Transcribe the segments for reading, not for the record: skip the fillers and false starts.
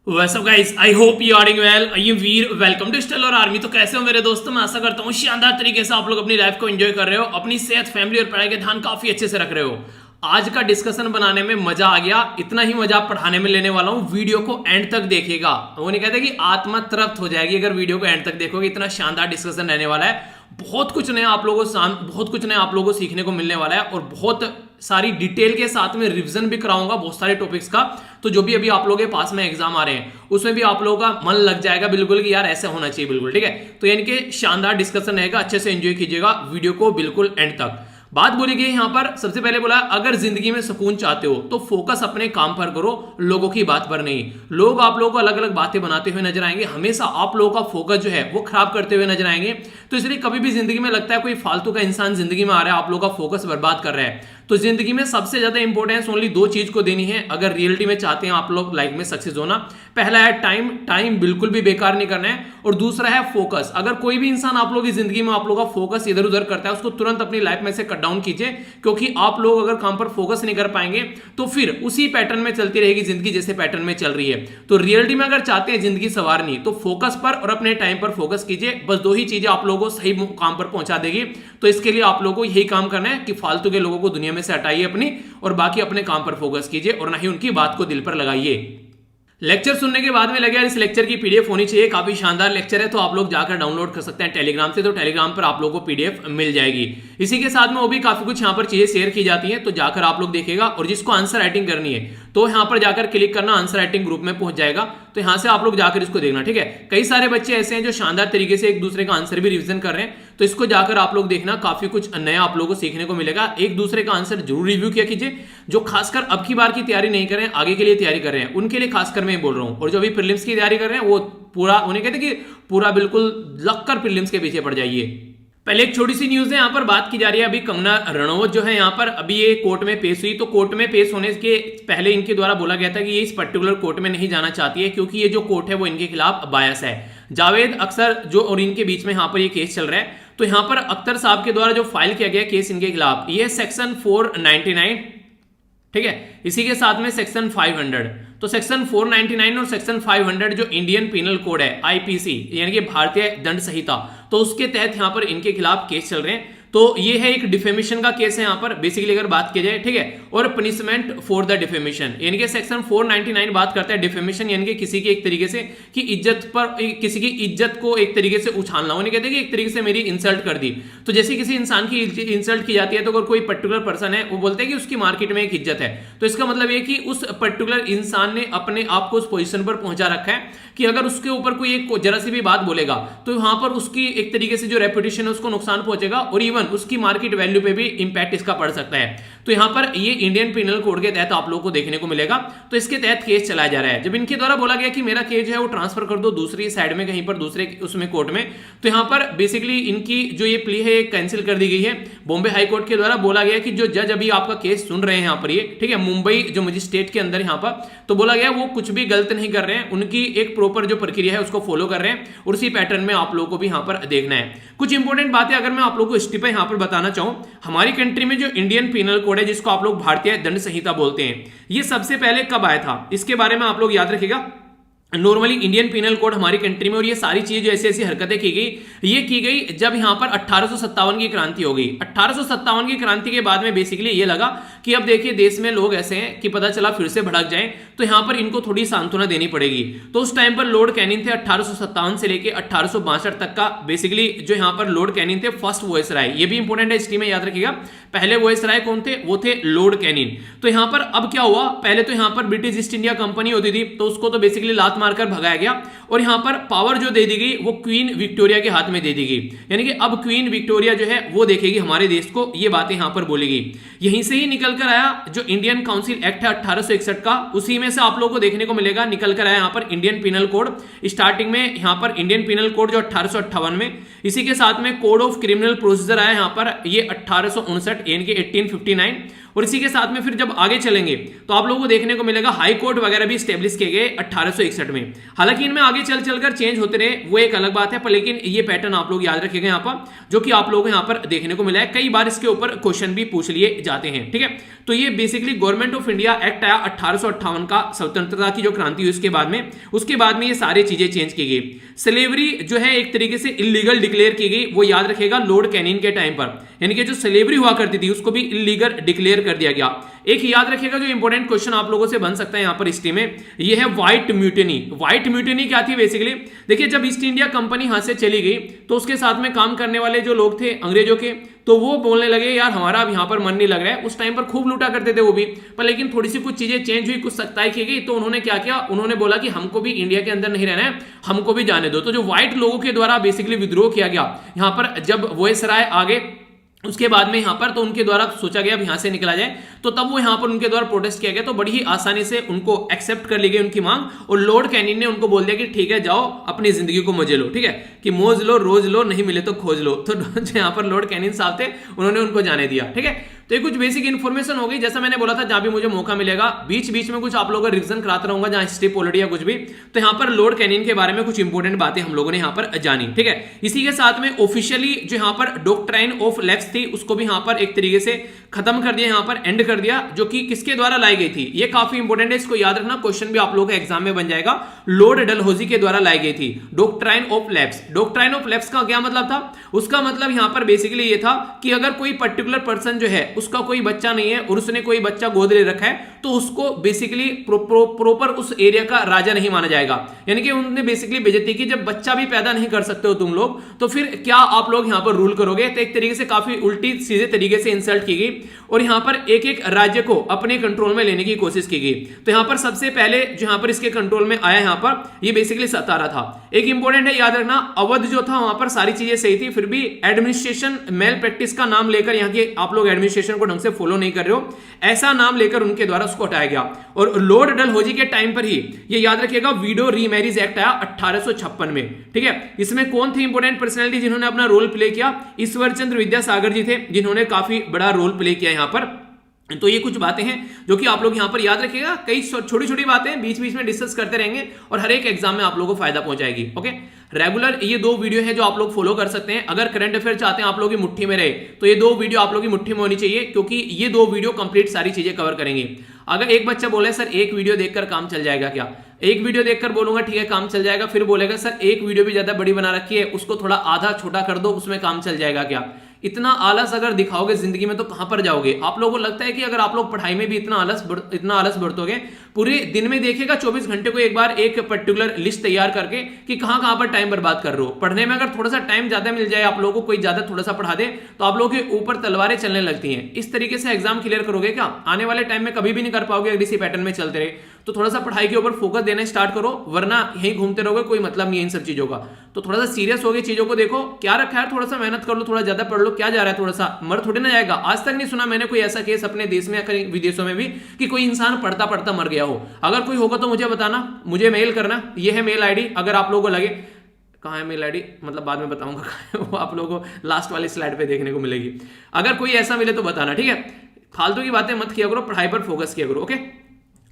What's up guys? I hope you are doing well. I am Veer, welcome to stellar army. तो कैसे हो मेरे दोस्तों? मैं आशा करता हूँ शानदार तरीके से आप लोग अपनी लाइफ को एंजॉय कर रहे हो, अपनी सेहत, फैमिली और पढ़ाई का ध्यान काफी अच्छे से रख रहे हो। आज का डिस्कशन बनाने में मजा आ गया, इतना ही मजा पढ़ाने में लेने वाला हूँ। वीडियो को एंड तक देखिएगा, वो नहीं कहते कि आत्मा तृप्त हो जाएगी अगर वीडियो को एंड तक देखोगे। इतना शानदार डिस्कशन रहने वाला है, बहुत कुछ नया आप लोगों को सीखने को मिलने वाला है और बहुत सारी डिटेल के साथ में रिवीजन भी कराऊंगा बहुत सारे टॉपिक्स का। तो जो भी अभी आप लोगों के पास में एग्जाम आ रहे हैं उसमें भी आप लोगों का मन लग जाएगा बिल्कुल कि यार ऐसे होना चाहिए, बिल्कुल ठीक है। तो यानी कि शानदार डिस्कशन रहेगा, अच्छे से एंजॉय कीजिएगा वीडियो को बिल्कुल एंड तक। बात बोली गई यहां पर, सबसे पहले बोला अगर जिंदगी में सुकून चाहते हो तो फोकस अपने काम पर करो, लोगों की बात पर नहीं। लोग आप लोगों को अलग अलग बातें बनाते हुए नजर आएंगे, हमेशा आप लोगों का फोकस जो है वो खराब करते हुए नजर आएंगे। तो इसलिए कभी भी जिंदगी में लगता है कोई फालतू का इंसान जिंदगी में आ रहा है, आप लोगों का फोकस बर्बाद कर रहा है, तो जिंदगी में सबसे ज्यादा इंपॉर्टेंस ओनली दो चीज को देनी है अगर रियलिटी में चाहते हैं आप लोग लाइफ में सक्सेस होना। पहला है टाइम बिल्कुल भी बेकार नहीं करना है, और दूसरा है फोकस। अगर कोई भी इंसान आप लोग की जिंदगी में आप लोग का फोकस इधर उधर करता है उसको तुरंत अपनी लाइफ में से कट डाउन कीजिए, क्योंकि आप लोग अगर काम पर फोकस नहीं कर पाएंगे तो फिर उसी पैटर्न में चलती रहेगी जिंदगी जैसे पैटर्न में चल रही है। तो रियलिटी में अगर चाहते हैं जिंदगी संवारनी तो फोकस पर और अपने टाइम पर फोकस कीजिए, बस दो ही चीजें आप लोगों को सही काम पर पहुंचा देगी। तो इसके लिए आप लोगों को यही काम करना है कि फालतू के लोगों को दुनिया में से हटाइए अपनी, और बाकी अपने काम पर फोकस कीजिए और ना ही उनकी बात को दिल पर लगाइए। लेक्चर सुनने के बाद में लगे यार इस लेक्चर की पीडीएफ होनी चाहिए, काफी शानदार लेक्चर है, तो आप लोग जाकर डाउनलोड कर सकते हैं टेलीग्राम से। तो टेलीग्राम पर आप लोगों को पीडीएफ मिल जाएगी। इसी के साथ में वो भी काफी कुछ यहाँ पर चीजें शेयर की जाती हैं, तो जाकर आप लोग देखेगा। और जिसको आंसर राइटिंग करनी है तो यहाँ पर जाकर क्लिक करना, आंसर राइटिंग ग्रुप में पहुंच जाएगा, तो यहाँ से आप लोग जाकर इसको देखना, ठीक है। कई सारे बच्चे ऐसे हैं जो शानदार तरीके से एक दूसरे का आंसर भी रिवीजन कर रहे हैं, तो इसको जाकर आप लोग देखना, काफी कुछ नया आप लोगों को सीखने को मिलेगा। एक दूसरे का आंसर जरूर रिव्यू किया कीजिए। जो खासकर अब की बार की तैयारी नहीं कर रहे हैं, आगे के लिए तैयारी कर रहे हैं, उनके लिए खासकर मैं बोल रहा हूं। और जो अभी प्रीलिम्स की तैयारी कर रहे हैं वो पूरा, उन्हें कहते हैं कि पूरा बिल्कुल लगकर प्रीलिम्स के पीछे पड़ जाइए। पहले एक छोटी सी न्यूज है, यहाँ पर बात की जा रही है अभी कंगना रनौत जो है यहाँ पर अभी ये कोर्ट में पेश हुई। तो कोर्ट में पेश होने के पहले इनके द्वारा बोला गया था कि ये इस पर्टिकुलर कोर्ट में नहीं जाना चाहती है, क्योंकि ये जो कोर्ट है वो इनके खिलाफ बायस है। जावेद अख्तर जो और इनके बीच में यहाँ पर ये केस चल रहा है, तो यहाँ पर अख्तर साहब के द्वारा जो फाइल किया गया केस इनके खिलाफ, ये सेक्शन 499, ठीक है, इसी के साथ में सेक्शन 500। तो सेक्शन 499 और सेक्शन 500 जो इंडियन पिनल कोड है, आईपीसी यानी कि भारतीय दंड संहिता, तो उसके तहत यहां पर इनके खिलाफ केस चल रहे हैं। तो ये है एक डिफेमेशन का केस है यहाँ पर बेसिकली अगर बात की जाए, ठीक है। और पनिशमेंट फॉर द डिफेमेशन यानी कि सेक्शन 499 बात करता है डिफेमेशन यानी कि किसी की एक तरीके से कि इज्जत पर, किसी की इज्जत को एक तरीके से उछालना, उन्हें कहते हैं कि एक तरीके से मेरी इंसल्ट कर दी। तो जैसे किसी इंसान की इंसल्ट की जाती है, तो अगर कोई पर्टिकुलर पर्सन है वो बोलते हैं कि उसकी मार्केट में एक इज्जत है, तो इसका मतलब ये कि उस पर्टिकुलर इंसान ने अपने आप को उस पोजीशन पर पहुंचा रखा है कि अगर उसके ऊपर कोई एक जरा सी भी बात बोलेगा तो वहां पर उसकी एक तरीके से जो रेपुटेशन है उसको नुकसान पहुंचेगा, और इवन उसकी मार्केट वैल्यू पे भी इंपैक्ट इसका पड़ सकता है। तो यहां पर ये इंडियन पिनल कोड के तहत आप लोगों को देखने को मिलेगा। तो इसके तहत केस चलाया जा रहा है। जब इनके द्वारा बोला गया कि मेरा केस जो है वो ट्रांसफर कर दो दूसरी साइड में कहीं पर दूसरे उसमें कोर्ट में, तो यहां पर बेसिकली इनकी जो ये प्ली है कैंसिल कर दी गई है। बॉम्बे हाई कोर्ट के द्वारा बोला गया कि जो जज अभी आपका केस सुन रहे हैं यहाँ पर ये, ठीक है, मुंबई जो मजिस्ट्रेट के अंदर यहाँ पर, तो बोला गया वो कुछ भी गलत नहीं कर रहे हैं, उनकी एक प्रॉपर जो प्रक्रिया है उसको फॉलो कर रहे हैं, और उसी पैटर्न में आप लोगों को भी यहाँ पर देखना है। कुछ इंपॉर्टेंट बातें अगर मैं आप लोगों को हिस्ट्री पे यहाँ पर बताना चाहूं, हमारी कंट्री में जो इंडियन पिनल कोड है जिसको आप लोग भारतीय दंड संहिता बोलते हैं, ये सबसे पहले कब आया था इसके बारे में आप लोग याद रखिएगा। नॉर्मली इंडियन पिनल कोड हमारी कंट्री में, और ये सारी चीजें जो ऐसी ऐसी हरकतें की गई, ये की गई जब यहां पर 1857 की क्रांति हो गई। 1857 की क्रांति के बाद में बेसिकली ये लगा कि अब देखिए देश में लोग ऐसे हैं कि पता चला फिर से भड़क जाएं, तो यहां पर इनको थोड़ी सांत्वना देनी पड़ेगी। तो उस टाइम पर लॉर्ड कैनिंग थे 1857 से लेके 1862 तक का, बेसिकली जो यहां पर लॉर्ड कैनिंग थे फर्स्ट वॉइसराय, ये भी इंपॉर्टेंट है हिस्ट्री में याद रखिएगा। पहले वॉइसराय कौन थे? वो थे लॉर्ड कैनिंग। तो यहां पर अब क्या हुआ, पहले तो यहां पर ब्रिटिश ईस्ट इंडिया कंपनी होती थी, तो उसको तो बेसिकली लात मारकर भगाया गया, और यहां पर पावर जो दे दी गई वो क्वीन विक्टोरिया के हाथ में दे दी गई, यानी कि अब क्वीन विक्टोरिया जो है वो देखेगी हमारे देश को, ये बातें यहां पर बोलेगी। यहीं से ही निकल कर आया जो इंडियन काउंसिल एक्ट है 1861 का, उसी में से आप लोगों को देखने को मिलेगा निकल कर आया यहां पर इंडियन पिनल कोड। स्टार्टिंग में यहां पर इंडियन पिनल कोड जो 1858 में, इसी के साथ में कोड ऑफ क्रिमिनल प्रोसीजर आया यहां पर ये 1859 यानी कि 1859, और इसी के साथ में फिर जब आगे चलेंगे तो आप लोगों को देखने को मिलेगा हाई कोर्ट वगैरह भी स्टेब्लिश किए गए 1861 में। हालांकि इनमें आगे चल चलकर चेंज होते रहे, वो एक अलग बात है, पर लेकिन ये पैटर्न आप लोग याद रखिएगा यहाँ पर, जो कि आप लोगों को यहाँ पर देखने को मिला है। कई बार इसके ऊपर क्वेश्चन भी पूछ लिए जाते हैं, ठीक है। तो ये basically government of India act आया 1858 का, स्वतंत्रता की जो क्रांति हुई उसके बाद में ये सारी चीजें चेंज की गई। स्लेवरी जो है एक तरीके से इलीगल डिक्लेयर की गई, वो याद रखेगा लॉर्ड कैनिंग के टाइम पर, यानी कि जो स्लेवरी हुआ करती थी उसको भी इलीगल डिक्लेयर कर दिया गया। एक याद रखिएगा जो इंपॉर्टेंट क्वेश्चन आप लोगों से बन सकता है यहां पर हिस्ट्री में, ये है व्हाइट म्यूटिनी। व्हाइट म्यूटिनी क्या थी बेसिकली? देखिए जब ईस्ट इंडिया कंपनी यहां से चली गई तो उसके साथ में काम करने वाले जो लोग थे अंग्रेजों के, तो वो बोलने लगे यार हमारा अब यहां पर मन नहीं लग रहा है। उस टाइम पर खूब लूटा करते थे वो भी, पर लेकिन थोड़ी सी कुछ चीजें चेंज हुई, कुछ सख्ताई की गई, तो उन्होंने क्या किया, उन्होंने बोला कि हमको भी इंडिया के अंदर नहीं रहना है, हमको भी जाने दो। तो जो व्हाइट लोगों के द्वारा बेसिकली विद्रोह किया गया यहां पर, जब वॉयसराय आ गए उसके बाद में यहां पर, तो उनके द्वारा सोचा गया अब यहां से निकला जाए, तो तब वो यहां पर उनके द्वारा प्रोटेस्ट किया गया, तो बड़ी ही आसानी से उनको एक्सेप्ट कर ली गई उनकी मांग, और लॉर्ड कैनिंग ने उनको बोल दिया कि ठीक है जाओ अपनी जिंदगी को मजे लो, ठीक है, कि मौज लो रोज लो, नहीं मिले तो खोज लो। तो यहां पर लॉर्ड कैनिंग साहब थे, उन्होंने उनको जाने दिया, ठीक है। तो ये कुछ बेसिक इन्फॉर्मेशन हो गई, जैसा मैंने बोला था जहां भी मुझे मौका मिलेगा बीच बीच में कुछ आप लोगों का रिवीजन कराता रहूंगा, जहां हिस्ट्री पॉलिटी या कुछ भी, तो यहां पर लॉर्ड कैनिंग के बारे में कुछ इंपॉर्टेंट बातें हम लोगों ने यहां पर जानी, ठीक है। इसी के साथ में ऑफिशियली जो यहां पर डॉक्ट्राइन ऑफ लेफ्ट थी उसको भी यहां पर एक तरीके से खत्म कर दिया, यहां पर एंड कर दिया, जो कि किसके द्वारा लाई गई थी, ये काफी इंपॉर्टेंट है, इसको याद रखना, क्वेश्चन भी आप लोगों के एग्जाम में बन जाएगा। लॉर्ड डलहौजी के द्वारा लाई गई थी doctrine of left. Doctrine of left का क्या मतलब था? उसका मतलब यहां पर बेसिकली ये था कि अगर कोई पर्टिकुलर पर्सन जो है उसका कोई बच्चा नहीं है और उसने कोई बच्चा गोद ले रखा है, तो उसको बेसिकली प्रॉपर उस एरिया का राजा नहीं माना जाएगा। यानी कि उन्होंने बेसिकली बेइज्जती की, जब बच्चा भी पैदा नहीं कर सकते हो तुम लोग, तो फिर क्या आप लोग यहां पर रूल करोगे? तो एक तरीके से काफी उल्टी सीधे तरीके से इंसल्ट की गई, और यहां पर एक एक राज्य को अपने कंट्रोल में लेने की कोशिश की गई। तो यहां पर सबसे पहले जो यहां पर इसके कंट्रोल में आया यहां पर, ये बेसिकली सतारा था। एक इंपॉर्टेंट है याद रखना, अवध जो था वहां पर सारी चीजें सही थी, फिर भी एडमिनिस्ट्रेशन मेल प्रैक्टिस का नाम लेकर यहाँ के आप लोग एडमिनिस्ट्रेशन को ढंग से फॉलो नहीं कर रहे हो, ऐसा नाम लेकर उनके द्वारा उसको हटाया गया। और लॉर्ड डलहौजी के टाइम पर ही ये याद रखिएगा विडो रीमैरिज एक्ट आया 1856 में, ठीक है। इसमें कौन थे इंपॉर्टेंट पर्सनैलिटी जिन्होंने अपना रोल प्ले किया? ईश्वर चंद्र विद्यासागर जी थे, जिन्होंने काफी बड़ा रोल प्ले किया यहां पर। तो ये कुछ बातें हैं जो कि आप लोग यहां पर याद रखिएगा, कई छोटी छोटी बातें बीच बीच में डिस्कस करते रहेंगे और हर एक एग्जाम में आप लोगों को फायदा पहुंचाएगी। ओके, रेगुलर ये 2 वीडियो है जो आप लोग फॉलो कर सकते हैं। अगर करंट अफेयर चाहते हैं आप लोग की मुट्ठी में रहे, तो ये 2 वीडियो आप लोग की मुट्ठी में होनी चाहिए, क्योंकि ये 2 वीडियो कंप्लीट सारी चीजें कवर करेंगे। अगर एक बच्चा बोले सर एक वीडियो देखकर काम चल जाएगा क्या? एक वीडियो देखकर बोलूंगा ठीक है काम चल जाएगा, फिर बोलेगा सर एक वीडियो भी ज्यादा बड़ी बना रखी है, उसको थोड़ा आधा छोटा कर दो, उसमें काम चल जाएगा क्या? इतना आलस अगर दिखाओगे जिंदगी में तो कहां पर जाओगे? आप लोगों को लगता है कि अगर आप लोग पढ़ाई में भी इतना आलस बरतोगे, पूरे दिन में देखेगा 24 घंटे को एक बार एक पर्टिकुलर लिस्ट तैयार करके कि कहां पर टाइम बर्बाद कर रहे हो। पढ़ने में अगर थोड़ा सा टाइम ज्यादा मिल जाए आप लोगों को, कोई ज्यादा थोड़ा सा पढ़ा दे, तो आप लोगों के ऊपर तलवारें चलने लगती हैं। इस तरीके से एग्जाम क्लियर करोगे क्या? आने वाले टाइम में कभी भी नहीं कर पाओगे अगर इसी पैटर्न में चलते रहे। तो थोड़ा सा पढ़ाई के ऊपर फोकस देना स्टार्ट करो, वरना यहीं घूमते रहोगे, कोई मतलब नहीं है इन सब चीजों का। तो थोड़ा सा सीरियस होकर चीजों को देखो, क्या रखा है, थोड़ा सा मेहनत कर लो, थोड़ा ज्यादा पढ़ लो, क्या जा रहा है, थोड़ा सा मर थोड़ी ना जाएगा। आज तक नहीं सुना मैंने कोई ऐसा केस अपने देश में या विदेशों में भी कि कोई इंसान पढ़ता पढ़ता मर गया हो। अगर कोई होगा तो मुझे बताना, मुझे मेल करना, ये है मेल आईडी। अगर आप लोगों को लगे कहाँ है मेल आईडी, मतलब बाद में बताऊंगा वो आप लोगों को लास्ट वाली स्लाइड पे देखने को मिलेगी। अगर कोई ऐसा मिले तो बताना, ठीक है। फालतू की बातें मत किया करो, पढ़ाई पर फोकस किया करो। ओके,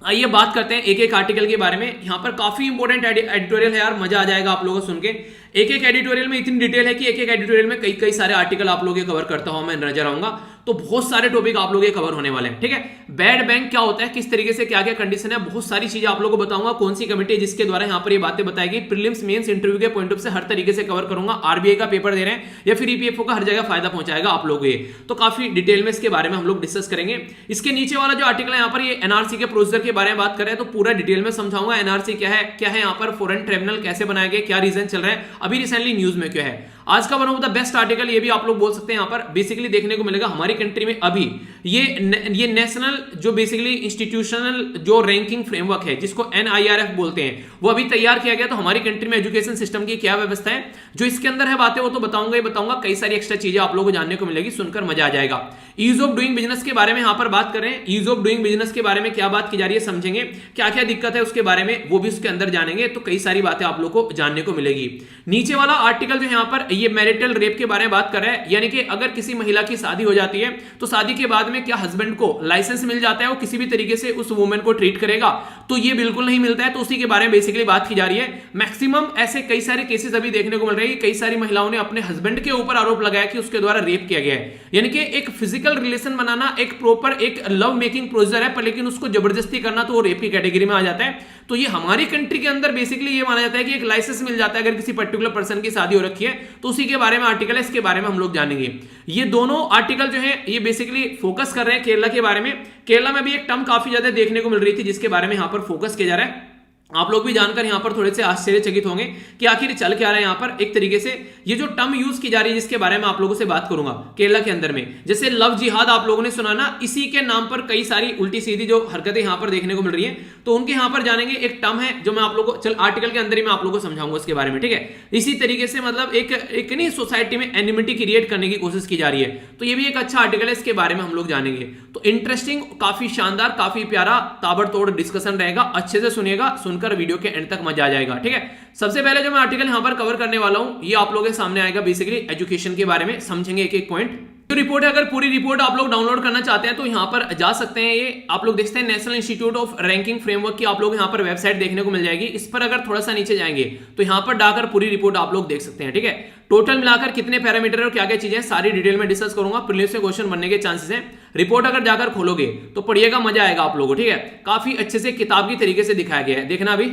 आइए बात करते हैं एक एक आर्टिकल के बारे में। यहाँ पर काफी इंपॉर्टेंट एडिटोरियल है यार, मजा आ जाएगा आप लोगों को सुन के। एक एक एडिटोरियल में इतनी डिटेल है कि एक एक एडिटोरियल में कई सारे आर्टिकल आप लोग कवर करता हूं मैं नजर आऊंगा, तो बहुत सारे टॉपिक आप लोग कवर होने वाले हैं, ठीक है। बैड बैंक क्या होता है, किस तरीके से क्या क्या कंडीशन है, बहुत सारी चीजें आप लोगों को बताऊंगा। कौन सी कमेटी है जिसके द्वारा यहाँ पर ये बातें बताई गई, प्रीलिम्स मेंस इंटरव्यू के पॉइंट ऑफ से हर तरीके से कवर करूंगा। आरबीआई का पेपर दे रहे हैं या फिर ईपीएफओ का, हर जगह फायदा पहुंचाएगा आप लोग, ये तो काफी डिटेल में इसके बारे में हम लोग डिस्कस करेंगे। इसके नीचे वाला जो आर्टिकल है यहाँ पर, ये एनआरसी के प्रोसीजर के बारे में बात कर रहे हैं, तो पूरा डिटेल में समझाऊंगा। एनआरसी क्या है यहाँ पर, फॉरेन ट्रिब्यूनल कैसे बनाए गए, क्या रीजन चल रहा है, अभी रिसेंटली न्यूज में क्या है। आज का one of the best article ये भी आप लोग बोल सकते हैं, यहाँ पर बेसिकली देखने को मिलेगा हमारी कंट्री में अभी ये नेशनल जो बेसिकली इंस्टीट्यूशनल जो रैंकिंग फ्रेमवर्क है, जिसको NIRF बोलते हैं, वो अभी तैयार किया गया। तो हमारी कंट्री में एजुकेशन सिस्टम की क्या व्यवस्था है, जो इसके अंदर है बातें, वो तो बताऊंगा ही बताऊंगा। कई सारी एक्स्ट्रा चीजें आप लोगों को जानने को मिलेगी, सुनकर मजा आ जाएगा। ईज ऑफ डूइंग बिजनेस के बारे में यहाँ पर बात कर रहे हैं। ईज ऑफ डूइंग बिजनेस के बारे में क्या बात की जा रही है समझेंगे, क्या क्या दिक्कत है उसके बारे में, वो भी उसके अंदर जानेंगे। तो कई सारी बातें आप लोग को जानने को मिलेगी। नीचे वाला आर्टिकल जो यहाँ पर ये मैरिटल रेप के बारे में बात कर रहा है, यानी कि अगर किसी महिला की शादी हो जाती है तो शादी के बाद में में क्या हस्बैंड को लाइसेंस मिल जाता है वो किसी भी तरीके से उस वुमेन को ट्रीट करेगा, तो ये बिल्कुल नहीं मिलता है। तो उसी के बारे में बेसिकली बात की जा रही है। मैक्सिमम ऐसे कई सारे केसेस अभी देखने को मिल रहे हैं, कई सारी महिलाओं ने अपने हस्बैंड के ऊपर आरोप लगाया कि उसके द्वारा रेप किया गया है। यानी कि एक फिजिकल रिलेशन बनाना एक प्रॉपर एक लव मेकिंग प्रोसीजर है, पर लेकिन उसको जबरदस्ती करना तो वो रेप की कैटेगरी में आ जाता है। तो ये हमारी कंट्री के अंदर बेसिकली ये माना जाता है कि एक लाइसेंस मिल जाता है अगर किसी पर्टिकुलर पर्सन की शादी हो रखी है, तो उसी के बारे में आर्टिकल है, इसके बारे में हम लोग जानेंगे। ये दोनों आर्टिकल जो है ये बेसिकली फोकस कर रहे हैं केरला के बारे में। केरला में भी एक टर्म काफी ज्यादा देखने को मिल रही थी जिसके बारे में यहां पर फोकस किया जा रहा है। आप लोग भी जानकर यहां पर थोड़े से आश्चर्यचकित होंगे कि आखिर चल क्या रहा है। यहां पर एक तरीके से ये जो टर्म यूज की जा रही है जिसके बारे में आप लोगों से बात करूंगा केरला के अंदर में, जैसे लव जिहाद आप लोगों ने सुना ना, इसी के नाम पर कई सारी उल्टी सीधी जो हरकतें यहां पर देखने को मिल रही है, तो उनके यहां पर जानेंगे। एक टर्म है जो मैं आप लोगों को चल आर्टिकल के अंदर ही मैं आप लोगों को समझाऊंगा उसके बारे में, ठीक है। इसी तरीके से मतलब एक नहीं सोसाइटी में एनिमिटी क्रिएट करने की कोशिश की जा रही है, तो ये भी एक अच्छा आर्टिकल है, इसके बारे में हम लोग जानेंगे। तो इंटरेस्टिंग, काफी शानदार, काफी प्यारा ताबड़तोड़ डिस्कशन रहेगा, अच्छे से सुनिएगा, सुनकर वीडियो के एंड तक मजा आ जाएगा, ठीक है। सबसे पहले जो मैं आर्टिकल यहां पर कवर करने वाला हूं ये आप लोगों के सामने आएगा, बेसिकली एजुकेशन के बारे में समझेंगे एक एक पॉइंट। जो रिपोर्ट है, अगर पूरी रिपोर्ट आप लोग डाउनलोड करना चाहते हैं तो यहां पर जा सकते हैं। ये आप लोग देखते हैं national institute of ranking framework की आप लोग यहां पर वेबसाइट देखने को मिल जाएगी। इस पर अगर थोड़ा सा नीचे जाएंगे तो यहां पर डालकर पूरी रिपोर्ट आप लोग देख सकते हैं, ठीक है। टोटल मिलाकर कितने पैरामीटर और क्या क्या चीजें सारी डिटेल में डिस्कस करूंगा। प्रीलिम्स में क्वेश्चन बनने के चांसेस हैं। रिपोर्ट अगर जाकर खोलोगे तो पढ़िएगा, मजा आएगा आप लोगों को, ठीक है। काफी अच्छे से किताब की तरीके से दिखाया गया है, देखना अभी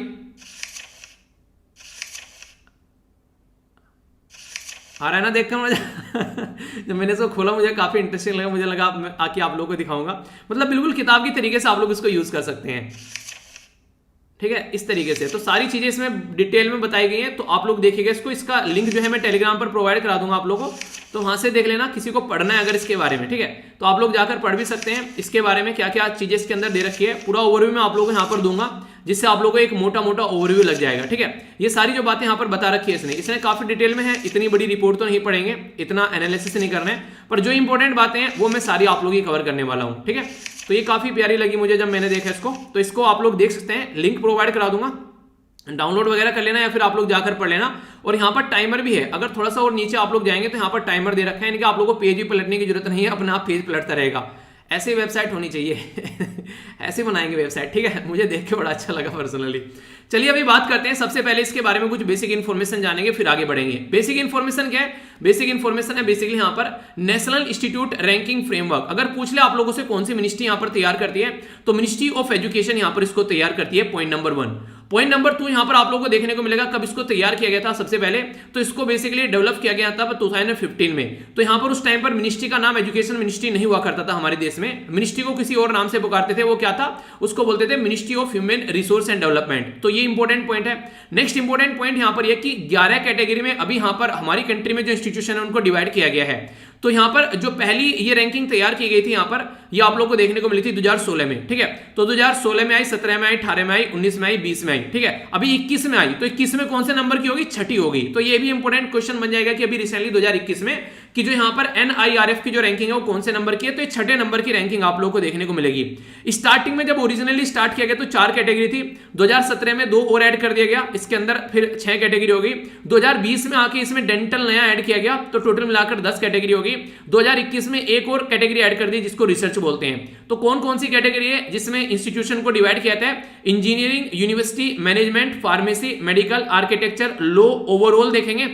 आ रहा है ना देखकर मुझे जब मैंने इसको खोला मुझे काफी इंटरेस्टिंग लगा, मुझे लगा आके आप लोगों को दिखाऊंगा। मतलब बिल्कुल किताब की तरीके से आप लोग इसको यूज कर सकते हैं, ठीक है, इस तरीके से। तो सारी चीजें इसमें डिटेल में बताई गई हैं, तो आप लोग देखिएगा इसको। इसका लिंक जो है मैं टेलीग्राम पर प्रोवाइड करा दूंगा आप लोगों को, तो वहां से देख लेना। किसी को पढ़ना है अगर इसके बारे में, ठीक है, तो आप लोग जाकर पढ़ भी सकते हैं इसके बारे में क्या क्या चीजें इसके अंदर दे रखी है। पूरा ओवरव्यू मैं आप लोगों को यहाँ पर दूंगा, जिससे आप लोगों को एक मोटा मोटा ओवरव्यू लग जाएगा, ठीक है। ये सारी जो बातें यहाँ पर बता रखी है इसने काफी डिटेल में है। इतनी बड़ी रिपोर्ट तो नहीं पढ़ेंगे, इतना एनालिसिस नहीं करना है, पर जो इंपॉर्टेंट बातें हैं वो मैं सारी आप लोगों की कवर करने वाला हूँ, ठीक है। तो ये काफी प्यारी लगी मुझे जब मैंने देखा इसको, तो इसको आप लोग देख सकते हैं, लिंक प्रोवाइड करा दूंगा, डाउनलोड वगैरह कर लेना या फिर आप लोग जाकर पढ़ लेना। और यहाँ पर टाइमर भी है, अगर थोड़ा सा और नीचे आप लोग जाएंगे तो यहाँ पर टाइमर दे रखा है, यानी कि आप लोगों को पेज भी पलटने की जरूरत नहीं है, अपना आप पेज पलटता रहेगा। ऐसी वेबसाइट होनी चाहिए ऐसे बनाएंगे वेबसाइट, ठीक है। मुझे देख के बड़ा अच्छा लगा पर्सनली। चलिए अभी बात करते हैं, सबसे पहले इसके बारे में कुछ बेसिक इन्फॉर्मेशन जानेंगे, फिर आगे बढ़ेंगे। बेसिक इन्फॉर्मेशन क्या है? बेसिक इन्फॉर्मेशन है बेसिकली यहाँ पर नेशनल इंस्टीट्यूट रैंकिंग फ्रेमवर्क। अगर पूछ ले आप लोगों से कौन सी मिनिस्ट्री यहाँ पर तैयार करती है, तो मिनिस्ट्री ऑफ एजुकेशन यहाँ पर इसको तैयार करती है। Point number 1। पॉइंट नंबर 2 यहां पर आप लोगों को देखने को मिलेगा कब इसको तैयार किया गया था। सबसे पहले तो इसको बेसिकली डेवलप किया गया था 2015 में। तो यहां पर उस टाइम पर मिनिस्ट्री का नाम एजुकेशन मिनिस्ट्री नहीं हुआ करता था हमारे देश में। मिनिस्ट्री को किसी और नाम से पुकारते थे, वो क्या था, उसको बोलते थे ministry of human resource and development. तो ये इंपॉर्टेंट पॉइंट है। नेक्स्ट इंपॉर्टेंट पॉइंट यहां पर यह कि 11 कैटेगरी में अभी यहां पर हमारी कंट्री में जो इंस्टीट्यूशन है उनको डिवाइड किया गया है। तो यहां पर जो पहली ये रैंकिंग तैयार की गई थी यहां पर, ये आप लोगों को देखने को मिली थी 2016 में, ठीक है। तो 2016 में आई, 17 में आई, 18 में आई, 19 में आई, 20 में आई, ठीक है। अभी 21 में आई, तो 21 में कौन से नंबर की होगी? छठी होगी। तो ये भी इंपॉर्टेंट क्वेश्चन बन जाएगा कि अभी रिसेंटली 2021 में कि जो यहाँ पर NIRF की जो रैंकिंग है वो कौन से नंबर की है, तो ये छठे नंबर की रैंकिंग आप लोगों को देखने को मिलेगी। स्टार्टिंग में जब ओरिजिनली स्टार्ट किया गया तो 4 कैटेगरी थी, 2017 में 2 और ऐड कर दिया गया, इसके अंदर फिर 6 कैटेगरी हो गई। 2020 में आके इसमें डेंटल नया ऐड किया गया, तो टोटल मिलाकर 10 कैटेगरी होगी। 2021 में एक और कैटेगरी ऐड कर दी जिसको रिसर्च बोलते हैं। तो कौन कौन सी कैटेगरी है जिसमें इंस्टीट्यूशन को डिवाइड किया था? Engineering, university, management, pharmacy, medical, architecture, law, overall देखेंगे,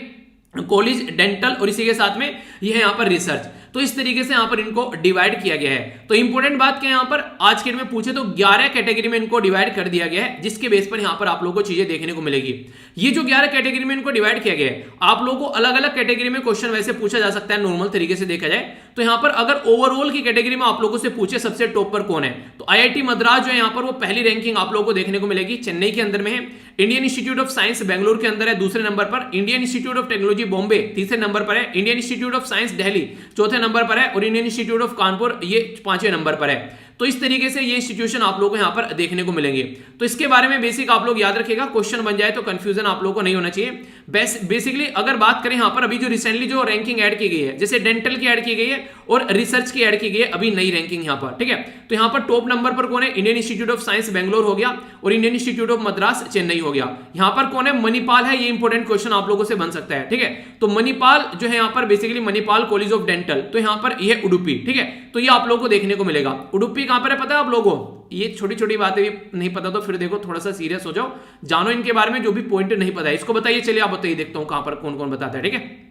कॉलेज, डेंटल, और इसी के साथ में यह है यहाँ पर रिसर्च। तो इस तरीके से यहाँ पर इनको डिवाइड किया गया है। तो इंपॉर्टेंट बात क्या है यहाँ पर आज के डेट में पूछे तो 11 कैटेगरी में इनको डिवाइड कर दिया गया है, जिसके बेस पर यहाँ पर आप लोगों को चीजें देखने को मिलेगी। ये जो 11 कैटेगरी में इनको डिवाइड किया गया है, आप लोगों को अलग अलग कैटेगरी में क्वेश्चन वैसे पूछा जा सकता है नॉर्मल तरीके से देखा जाए तो। यहाँ पर अगर ओवरऑल की कैटेगरी में आप लोगों से पूछे सबसे टॉप पर कौन है, तो IIT मद्रास जो है यहाँ पर वो पहली रैंकिंग आप लोगों को देखने को मिलेगी, चेन्नई के अंदर में है। Indian institute of science Bengaluru के अंदर है दूसरे नंबर पर। Indian institute of technology Bombay तीसरे नंबर पर है। Indian institute of science Delhi चौथे नंबर पर है, और इंडियन इंस्टीट्यूट ऑफ कानपुर ये 5वें नंबर पर है। तो इस तरीके से ये इंस्टीट्यूशन आप लोगों को यहाँ पर देखने को मिलेंगे। तो इसके बारे में बेसिक आप लोग याद रखिएगा, क्वेश्चन बन जाए तो कंफ्यूजन आप लोगों को नहीं होना चाहिए। बेसिकली अगर बात करें यहाँ पर अभी जो रिसेंटली जो रैंकिंग ऐड की गई है, जैसे डेंटल की ऐड की गई है और रिसर्च की ऐड की गई है, अभी नई रैंकिंग यहाँ पर, ठीक है। तो यहाँ पर टॉप नंबर पर कौन है? Indian institute of science Bangalore हो गया और Indian institute of Madras Chennai हो गया। यहाँ पर कौन है? मणिपाल है। ये इंपॉर्टेंट क्वेश्चन आप लोगों से बन सकता है, ठीक है। तो मणिपाल जो है यहाँ पर basically Manipal college of dental, तो यहाँ पर यह उडुपी, ठीक है। तो ये आप लोगों को देखने को मिलेगा। उडुपी कहां पर है पता है आप लोगों को? ये छोटी छोटी बातें भी नहीं पता तो फिर देखो थोड़ा सा सीरियस हो जाओ, जानो इनके बारे में, जो भी पॉइंट नहीं पता है इसको बताइए। चलिए आप बताइए, देखता हूं कहां पर कौन कौन बताता है, ठीक है।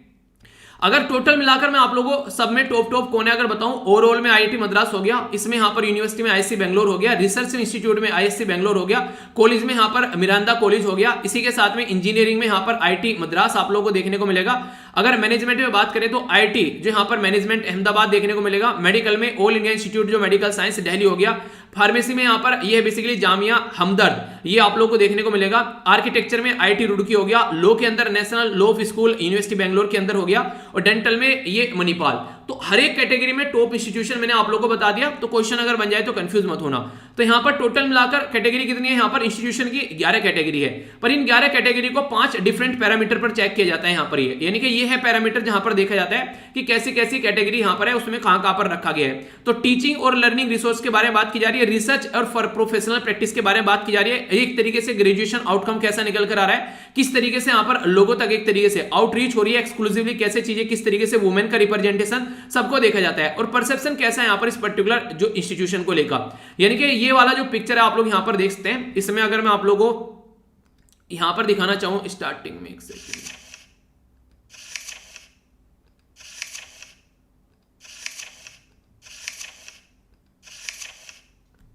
अगर टोटल मिलाकर मैं आप लोगों को सब में टॉप कौन है अगर बताऊं, ओवरऑल में आईआईटी मद्रास हो गया, इसमें यहां पर यूनिवर्सिटी में आईएससी बेंगलोर हो गया, रिसर्च इंस्टीट्यूट में आईएससी बेंगलोर हो गया, कॉलेज में यहां पर मिरांडा कॉलेज हो गया, इसी के साथ में इंजीनियरिंग में यहां पर आईआईटी मद्रास आप लोगों को देखने को मिलेगा। अगर मैनेजमेंट में बात करें तो आईआईटी जो यहां पर मैनेजमेंट अहमदाबाद देखने को मिलेगा, मेडिकल में ऑल इंडिया इंस्टीट्यूट जो मेडिकल साइंस दिल्ली हो गया, फार्मेसी में यहां पर ये बेसिकली जामिया हमदर्द ये आप लोगों को देखने को मिलेगा, आर्किटेक्चर में आईआईटी रुड़की हो गया, लॉ के अंदर national law of school university Bangalore के अंदर हो गया और डेंटल में ये मणिपाल। तो हर एक कैटेगरी में टॉप इंस्टीट्यूशन मैंने आप लोगों को बता दिया। तो क्वेश्चन अगर बन जाए तो कंफ्यूज मत होना। तो यहां पर टोटल मिलाकर कैटेगरी कितनी है? यहां पर इंस्टीट्यूशन की 11 कैटेगरी है, पर इन 11 कैटेगरी को 5 डिफरेंट पैरामीटर पर चेक किया जाता है यहां पर, ये यानी कि ये है पैरामीटर जहां पर देखा जाता है कि कैसी कैसी कैटेगरी यहां पर है, उसमें कहां पर रखा गया है। तो टीचिंग और लर्निंग रिसोर्स के बारे में बात की जा रही है, रिसर्च और फॉर प्रोफेशनल प्रैक्टिस के बारे में बात की जा रही है, एक तरीके से ग्रेजुएशन आउटकम कैसा निकल कर आ रहा है, किस तरीके से यहां पर लोगों तक एक तरीके से आउटरीच हो रही है, एक्सक्लूसिवली कैसे चीजें, किस तरीके से वुमेन का रिप्रेजेंटेशन सबको देखा जाता है, और परसेप्शन कैसा है यहां पर इस पर्टिकुलर जो इंस्टीट्यूशन को लेकर। यानी कि ये वाला जो पिक्चर है आप लोग यहां पर देख सकते हैं। इसमें अगर मैं आप लोगों को यहां पर दिखाना चाहूं स्टार्टिंग में, एक सेकंड,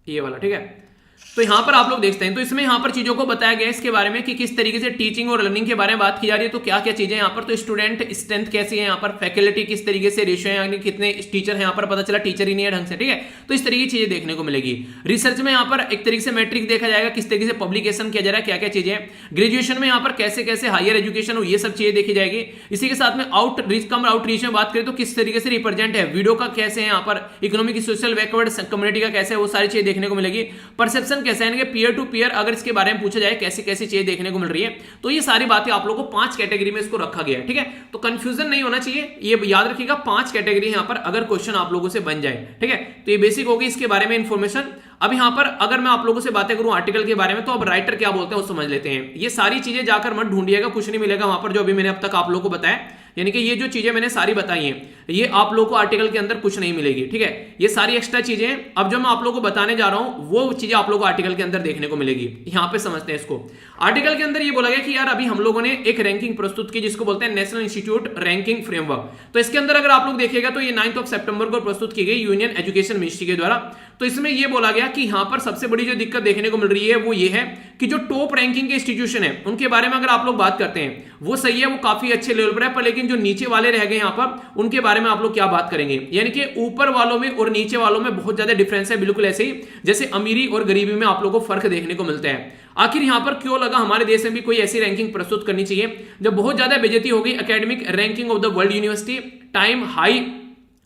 ये वाला, ठीक है। तो यहां पर आप लोग देखते हैं, तो इसमें यहां पर चीजों को बताया गया है इसके बारे में कि किस तरीके से टीचिंग और लर्निंग के बारे में बात की जा रही है। तो क्या क्या चीजें यहां पर, तो स्टूडेंट स्ट्रेंथ कैसी है यहां पर, फैकल्टी किस तरीके से रेशियो है, यानी कितने टीचर हैं यहां पर, पता चला टीचर ही नहीं है ढंग से, ठीक है। तो इस तरीके की चीजें देखने को मिलेगी। रिसर्च में यहां पर एक तरीके से मैट्रिक देखा जाएगा, किस तरीके से पब्लिकेशन किया जा रहा है, क्या क्या चीजें हैं। ग्रेजुएशन में यहां पर कैसे कैसे हायर एजुकेशन हो, ये सब चीजें देखी जाएगी। इसी के साथ में आउटरीच में बात करें तो किस तरीके से रिप्रेजेंट है, वीडियो का कैसे है यहां पर, इकोनॉमिक सोशल बैकवर्ड कम्युनिटी का कैसे है, वो सारी चीजें देखने को मिलेगी। परसेप्शन कैसा है, पीयर टू पीयर अगर इसके बारे में पूछा जाए कैसी कैसी चीजें देखने को मिल रही है। तो ये सारी बातें आप लोगों को 5 कैटेगरी में इसको रखा गया है, ठीक है। तो कंफ्यूजन नहीं होना चाहिए, ये याद रखिएगा 5 कैटेगरी यहां पर अगर क्वेश्चन आप लोगों से बन जाए, ठीक है। तो ये बेसिक होगी इसके बारे में इंफॉर्मेशन। अब यहां पर अगर मैं आप लोगों से बातें करूं आर्टिकल के बारे में, तो अब राइटर क्या बोलते हैं वो समझ लेते हैं। ये सारी चीजें जाकर मत ढूंढिएगा, कुछ नहीं मिलेगा वहां पर जो अभी मैंने अब तक आप लोगों को बताया, यानी कि ये जो चीजें मैंने सारी बताई हैं ये आप लोगों को आर्टिकल के अंदर कुछ नहीं मिलेगी, ठीक है। ये सारी एक्स्ट्रा चीजें हैं। अब जो मैं आप लोगों को बताने जा रहा हूं वो चीजें आप लोगों को आर्टिकल के अंदर देखने को मिलेगी। यहां पे समझते हैं इसको। आर्टिकल के अंदर ये बोला गया कि यार अभी हम लोगों ने एक रैंकिंग प्रस्तुत की जिसको बोलते हैं नेशनल इंस्टीट्यूट रैंकिंग फ्रेमवर्क। तो इसके अंदर अगर आप लोग देखिएगा तो ये 9 सितंबर को प्रस्तुत की गई यूनियन एजुकेशन मिनिस्ट्री के द्वारा। तो इसमें यह बोला गया कि यहां पर सबसे बड़ी जो दिक्कत देखने को मिल रही है वो ये है कि जो टॉप रैंकिंग के इंस्टीट्यूशन है उनके बारे में अगर आप लोग बात करते हैं वो सही है, वो काफी अच्छे लेवल पर है, पर लेकिन जो नीचे वाले रह गए यहां पर उनके बारे में आप लोग क्या बात करेंगे। यानी कि ऊपर वालों में और नीचे वालों में बहुत ज्यादा डिफरेंस है, बिल्कुल ऐसे ही जैसे अमीरी और गरीबी में आप लोगों को फर्क देखने को मिलता है। आखिर यहां पर क्यों लगा हमारे देश में भी कोई ऐसी रैंकिंग प्रस्तुत करनी चाहिए जब बहुत ज्यादा बेइज्जती हो गई academic ranking of the world university time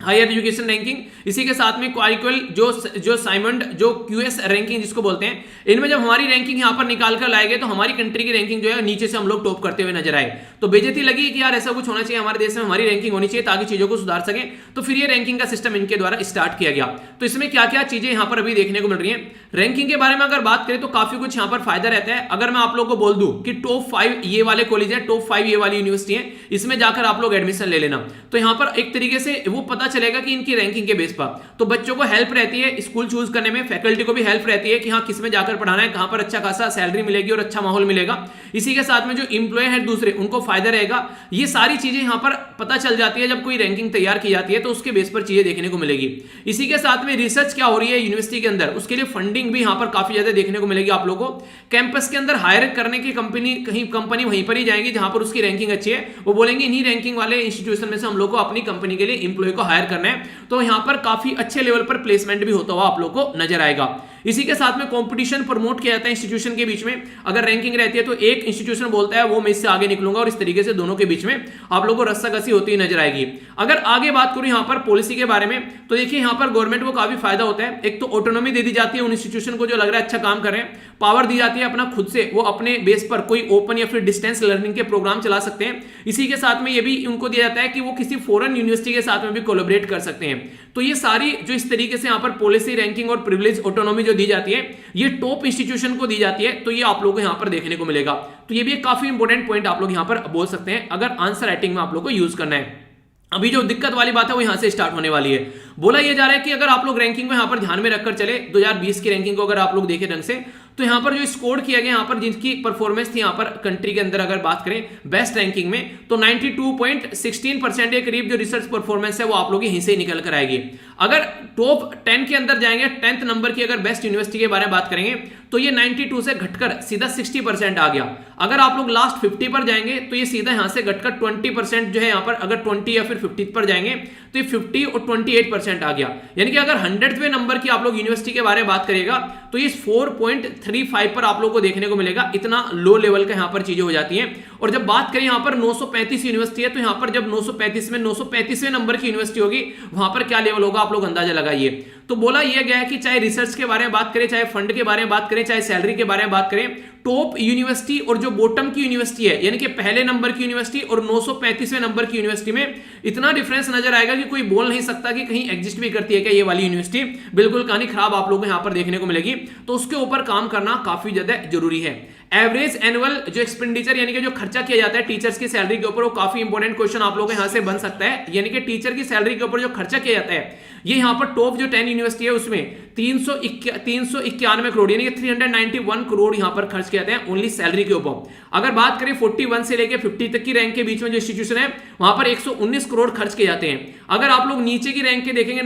higher education ranking, इसी के साथ में क्वारिकल जो साइमंड जो क्यूएस रैंकिंग जिसको बोलते हैं, इनमें जब हमारी रैंकिंग यहां पर निकाल कर लाए गए तो हमारी कंट्री की रैंकिंग जो है नीचे से हम लोग टॉप करते हुए नजर आए। तो बेइज्जती लगी कि यार ऐसा कुछ होना चाहिए, हमारे देश में हमारी रैंकिंग होनी चाहिए ताकि चीजों को सुधार सके। तो फिर ये रैंकिंग का सिस्टम इनके द्वारा स्टार्ट किया गया। तो इसमें क्या क्या चीजें यहां पर अभी देखने को मिल रही है। रैंकिंग के बारे में अगर बात करें तो काफी कुछ यहां पर फायदा रहता है। अगर मैं आप लोग को बोल दूं कि टॉप 5 ये वाले कॉलेज है, टॉप 5 ये वाली यूनिवर्सिटी है, इसमें जाकर आप लोग एडमिशन ले लेना, तो यहां पर एक तरीके से वो पता चलेगा कि इनकी रैंकिंग के बेस पर तो बच्चों को हेल्प रहती है स्कूल चूज करने में, फैकल्टी को भी हेल्प रहती है कि हाँ किस में जाकर पढ़ाना है, कहां पर अच्छा खासा सैलरी मिलेगी और अच्छा माहौल मिलेगा। इसी के साथ में जो इंप्लॉय है दूसरे उनको फायदा रहेगा। ये सारी चीजें यहां पर पता चल जाती है जब कोई रैंकिंग तैयार की जाती है तो उसके बेस पर चीजें देखने को मिलेगी। इसी के साथ में रिसर्च क्या हो रही है यूनिवर्सिटी के अंदर, उसके लिए फंडिंग भी यहां पर काफी ज्यादा देखने को मिलेगी आप लोगों को। कैंपस के अंदर हायर करने की कंपनी वहीं पर ही जाएंगी जहां पर उसकी रैंकिंग अच्छी है, वो बोलेंगे इन्हीं रैंकिंग वाले इंस्टीट्यूशन में से हम लोग को अपनी कंपनी के लिए इंप्लॉय को हायर करना है। तो यहां पर काफी अच्छे लेवल पर प्लेसमेंट भी होता हुआ आप लोग को नजर आएगा। इसी के साथ में कंपटीशन प्रमोट किया जाता है इंस्टीट्यूशन के बीच में। अगर रैंकिंग रहती है तो एक इंस्टीट्यूशन बोलता है वो मैं इससे आगे निकलूंगा, और इस तरीके से दोनों के बीच में आप लोगों को रस्साकसी होती हुई नजर आएगी। अगर आगे बात करूं यहां पर पॉलिसी के बारे में, तो देखिए यहां पर गवर्नमेंट को काफी फायदा होता है। एक तो ऑटोनॉमी दे दी जाती है उन इंस्टीट्यूशन को जो लग रहा है अच्छा काम कर रहे हैं, पावर दी जाती है अपना खुद से वो अपने बेस पर कोई ओपन या फिर डिस्टेंस लर्निंग के प्रोग्राम चला सकते हैं। इसी के साथ में ये भी उनको दिया जाता है कि वो किसी फॉरेन यूनिवर्सिटी के साथ में भी कोलैबोरेट कर सकते हैं। तो ये सारी जो इस तरीके से यहां पर पॉलिसी, रैंकिंग और प्रिविलेज, ऑटोनॉमी जो दी जाती है ये टॉप इंस्टीट्यूशन को दी जाती है। तो ये आप लोगों को यहां पर देखने को मिलेगा। तो ये भी एक काफी इंपॉर्टेंट पॉइंट आप लोग यहां पर बोल सकते हैं अगर आंसर राइटिंग में आप लोग को यूज करना है। अभी जो दिक्कत वाली बात है वो यहां से स्टार्ट होने वाली है। बोला यह जा रहा है कि अगर आप लोग रैंकिंग को यहां पर ध्यान में रखकर चले, 2020 की रैंकिंग को अगर आप लोग देखें ढंग से, तो यहां पर जो स्कोर किया गया, यहां पर जिनकी परफॉर्मेंस थी यहां पर कंट्री के अंदर अगर बात करें बेस्ट रैंकिंग में, तो 92.16% के करीब जो रिसर्च परफॉर्मेंस है वो आप लोग यहीं से निकल कर आएगी। अगर टॉप 10 के अंदर जाएंगे, 10th नंबर की अगर बेस्ट यूनिवर्सिटी के बारे में बात करेंगे, तो ये 92 से घटकर सीधा 60% आ गया। अगर आप लोग लास्ट 50 पर जाएंगे तो ये सीधा यहां से घटकर 20% जो है यहां पर, अगर 20 या फिर 50 पर जाएंगे तो ये 50 और 28% आ गया। यानी कि अगर 100वें नंबर की आप लोग यूनिवर्सिटी के बारे में बात करेगा तो ये 4.35 पर आप लोग को देखने को मिलेगा। इतना लो लेवल का यहां पर चीजें हो जाती हैं। और जब बात करें यहां पर 935 यूनिवर्सिटी है, तो यहां पर जब 935वें नंबर की यूनिवर्सिटी होगी वहां पर क्या लेवल होगा आप लोग अंदाजा लगाइए। तो बोला यह गया है कि चाहे रिसर्च के बारे में बात करें, चाहे फंड के बारे में बात करें, चाहे सैलरी के बारे में बात करें, टॉप यूनिवर्सिटी और जो बॉटम की यूनिवर्सिटी है यानी कि पहले नंबर की यूनिवर्सिटी और 935वें नंबर की यूनिवर्सिटी में इतना डिफरेंस नजर आएगा कि कोई बोल नहीं सकता कि कहीं एग्जिस्ट भी करती है क्या ये वाली यूनिवर्सिटी। बिल्कुल कहानी खराब आप लोगों को यहां पर देखने को मिलेगी। तो उसके ऊपर काम करना काफी ज्यादा जरूरी है। एवरेज एनुअल जो एक्सपेंडिचर यानी कि जो खर्चा किया जाता है टीचर्स की सैलरी के ऊपर, वो काफी इंपॉर्टेंट क्वेश्चन आप लोगों को यहां से बन सकता है। यानी कि टीचर की सैलरी के ऊपर जो खर्चा किया जाता है, ये यहां पर टॉप जो 10 यूनिवर्सिटी है उसमें 391 करोड़ यानी कि 391 करोड़ यहां पर खर्च किए जाते हैं ओनली सैलरी के ऊपर। अगर बात करें 41 से लेकर 50 तक की रैंक के बीच में जो इंस्टीट्यूशन है वहां पर 119 करोड़ खर्च किए जाते हैं। अगर आप लोग नीचे की रैंक के देखेंगे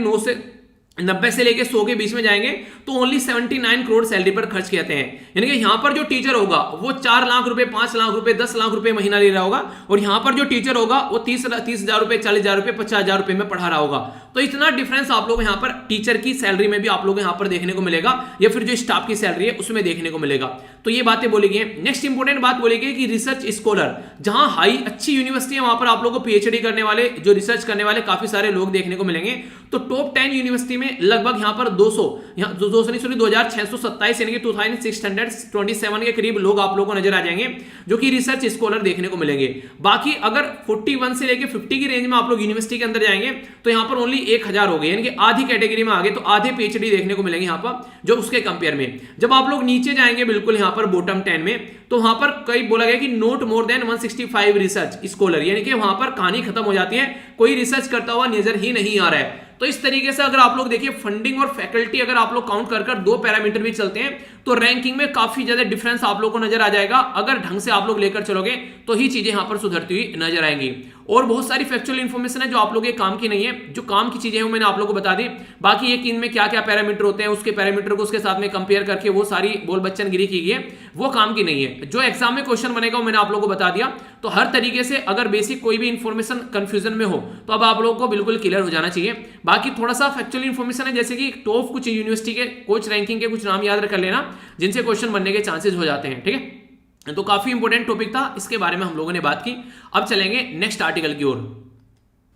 90 से लेके 100 के बीच में जाएंगे तो ओनली 79 करोड़ सैलरी पर खर्च किए जाते हैं। यानी कि यहां पर जो टीचर होगा वो 4 लाख रुपए, 5 लाख रुपए, 10 लाख रुपए महीना ले रहा होगा, और यहां पर जो टीचर होगा वो 30,000 रुपए, 40,000 रुपए, 50,000 रुपए में पढ़ा रहा होगा। तो इतना डिफरेंस आप लोग यहां पर टीचर की सैलरी में भी आप लोग यहां पर देखने को मिलेगा, या फिर जो स्टाफ की सैलरी है उसमें देखने को मिलेगा। तो ये बातें बोली गई है। नेक्स्ट इंपोर्टेंट बात बोली गई कि रिसर्च स्कॉलर, जहां हाई अच्छी यूनिवर्सिटी है वहां पर आप लोगों को पीएचडी करने वाले, जो रिसर्च करने वाले काफी सारे लोग देखने को मिलेंगे। तो टॉप 10 यूनिवर्सिटी में लगभग यहां पर 2627 यानी कि 2627 के करीब लोग आप लोगों को नजर आ जाएंगे जो कि रिसर्च स्कॉलर देखने को मिलेंगे। बाकी अगर 41 से लेके 50 की रेंज में आप लोग यूनिवर्सिटी के अंदर जाएंगे तो यहां पर ओनली 1000 हो गए, यानी कि आधी कैटेगरी में आ गए, तो आधे पीएचडी देखने को मिलेंगे यहां पर जो उसके कंपेयर में। जब आप लोग नीचे जाएंगे बिल्कुल यहां पर बॉटम 10 में, तो वहां पर कई बोला गया कि note more than 165 research scholar, यानी कि वहां पर कहानी खत्म हो जाती है, कोई रिसर्च करता हुआ नजर ही नहीं आ रहा है। तो इस तरीके से अगर आप लोग देखिए फंडिंग और फैकल्टी अगर आप लोग काउंट कर दो पैरामीटर भी चलते हैं तो रैंकिंग में काफी ज्यादा डिफरेंस आप लोग को नजर आ जाएगा। अगर ढंग से आप लोग लेकर चलोगे तो ही चीजें यहां पर सुधरती हुई नजर आएंगी। और बहुत सारी फैक्चुअल इंफॉर्मेशन है जो आप लोग के काम की नहीं है, जो काम की चीजें हैं मैंने आप लोग को बता दी। बाकी एक इनमें क्या क्या पैरामीटर होते हैं उसके पैरामीटर को उसके साथ में कंपेयर करके वो सारी बोल बच्चन गिरी की गई है, वो काम की नहीं है। जो एग्जाम में क्वेश्चन बनेगा वो मैंने आप लोग को बता दिया। तो हर तरीके से अगर बेसिक कोई भी इंफॉर्मेशन कंफ्यूजन में हो तो अब आप लोगों को बिल्कुल क्लियर हो जाना चाहिए। बाकी थोड़ा सा फैक्चुअल इंफॉर्मेशन है, जैसे कि टॉप कुछ यूनिवर्सिटी के कोच रैंकिंग के कुछ नाम याद कर लेना जिनसे क्वेश्चन बनने के चांसेस हो जाते हैं, ठीक है। तो काफी इंपॉर्टेंट टॉपिक था, इसके बारे में हम लोगों ने बात की। अब चलेंगे नेक्स्ट आर्टिकल की ओर।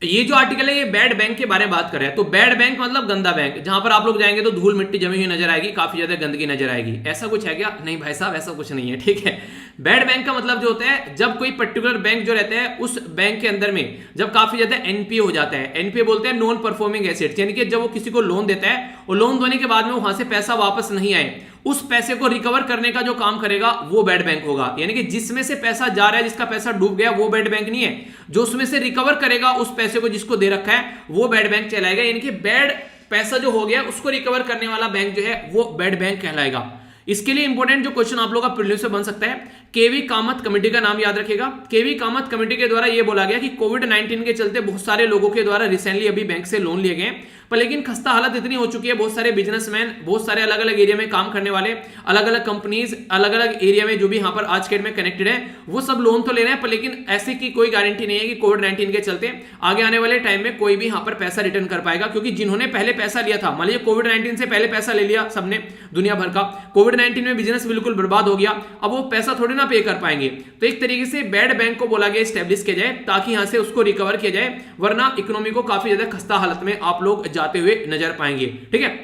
ये जो आर्टिकल है ये बैड बैंक के बारे में बात कर रहा है। तो बैड बैंक मतलब गंदा बैंक, जहां पर आप लोग जाएंगे तो धूल मिट्टी जमी हुई नजर आएगी, काफी ज्यादा गंदगी नजर आएगी। ऐसा कुछ है क्या? नहीं भाई साहब, ऐसा कुछ नहीं है, ठीक है। बैड बैंक का मतलब जो होता है जब कोई पर्टिकुलर बैंक जो रहता है उस बैंक के अंदर में जब काफी ज्यादा एनपीए हो जाता है। एनपीए बोलते हैं नॉन परफॉर्मिंग एसेट्स, यानी कि जब वो किसी को लोन देता है और लोन देने के बाद में वहां से पैसा वापस नहीं आए, उस पैसे को रिकवर करने का जो काम करेगा वो बैड बैंक होगा। यानी कि जिसमें से पैसा जा रहा है, जिसका पैसा डूब गया, वो बैड बैंक नहीं है। जो उसमें से रिकवर करेगा उस पैसे को जिसको दे रखा है वो बैड बैंक कहलाएगा। यानी कि बैड पैसा जो हो गया उसको रिकवर करने वाला बैंक जो है वो बैड बैंक कहलाएगा। इसके लिए इंपॉर्टेंट जो क्वेश्चन आप लोगों का प्रीलिम्स से बन सकता है, केवी कामत कमेटी का नाम याद रखेगा। केवी कामत कमेटी के द्वारा यह बोला गया कि कोविड-19 के चलते बहुत सारे लोगों के द्वारा रिसेंटली अभी बैंक से लोन लिए गए, पर लेकिन खस्ता हालत इतनी हो चुकी है, बहुत सारे बिजनेसमैन, बहुत सारे अलग अलग एरिया में काम करने वाले, अलग अलग कंपनीज, अलग अलग एरिया में जो भी यहाँ पर आज के डेट में कनेक्टेड है, वो सब लोन तो ले रहे हैं, पर लेकिन ऐसी की कोई गारंटी नहीं है कि कोविड-19 के चलते आगे आने वाले टाइम में कोई भी यहाँ पर पैसा रिटर्न कर पाएगा। क्योंकि जिन्होंने पहले पैसा लिया था, मान लीजिए कोविड-19 से पहले पैसा ले लिया सबने, दुनिया भर का, कोविड-19 में बिजनेस बिल्कुल बर्बाद हो गया, अब वो पैसा थोड़ी ना पे कर पाएंगे। तो एक तरीके से बैड बैंक को बोला गया स्टैब्लिश किया जाए ताकि यहां से उसको रिकवर किया जाए, वरना इकोनॉमी को काफी ज्यादा खस्ता हालत में आप लोग जाते हुए नजर पाएंगे। ठीक है,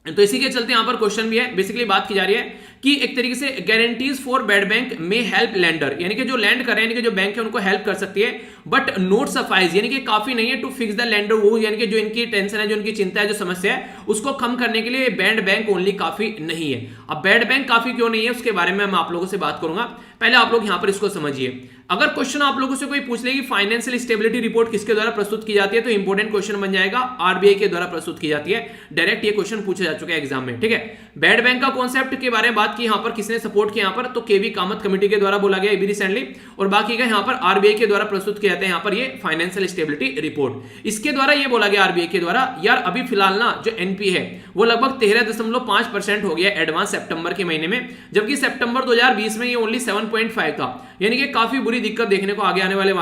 तो इसी के चलते यहां पर क्वेश्चन भी है, बेसिकली बात की जा रही है कि एक तरीके से गारंटीज फॉर बैड बैंक में हेल्प लेंडर, यानी कि जो लैंड कर रहे हैं, यानी कि जो बैंक है उनको हेल्प कर सकती है, बट नोट सफाइज, यानी कि काफी नहीं है टू फिक्स द लेंडर वो, यानी कि जो इनकी टेंशन है, जो इनकी चिंता है, जो समस्या है, उसको कम करने के लिए बैड बैंक ओनली काफी नहीं है। अब बैड बैंक काफी क्यों नहीं है उसके बारे में मैं आप लोगों से बात करूंगा, पहले आप लोग यहां पर इसको समझिए। अगर क्वेश्चन आप लोगों से कोई पूछ ले कि फाइनेंशियल स्टेबिलिटी रिपोर्ट किसके द्वारा प्रस्तुत की जाती है, तो इंपॉर्टेंट क्वेश्चन बन जाएगा आरबीआई के द्वारा प्रस्तुत की जाती है। डायरेक्ट ये क्वेश्चन पूछा जा चुका है एग्जाम में। ठीक है, बैड बैंक का कॉन्सेप्ट के बारे में बात की, यहां पर किसने सपोर्ट किया, यहां पर तो केवी कामत कमेटी के द्वारा बोला गया रिसेंटली, और बाकी का यहां पर आरबीआई के द्वारा प्रस्तुत किया जाता है यहां पर ये फाइनेंशियल स्टेबिलिटी रिपोर्ट। इसके द्वारा ये बोला गया आरबीआई के द्वारा, यार अभी फिलहाल ना जो एनपी है वो लगभग 13.5% हो गया एडवांस सितंबर के महीने में, जबकि सितंबर 2020 में ये ओनली 7.5 था, यानी कि काफी बुरी दिक्कत देखने को आगे आने वाले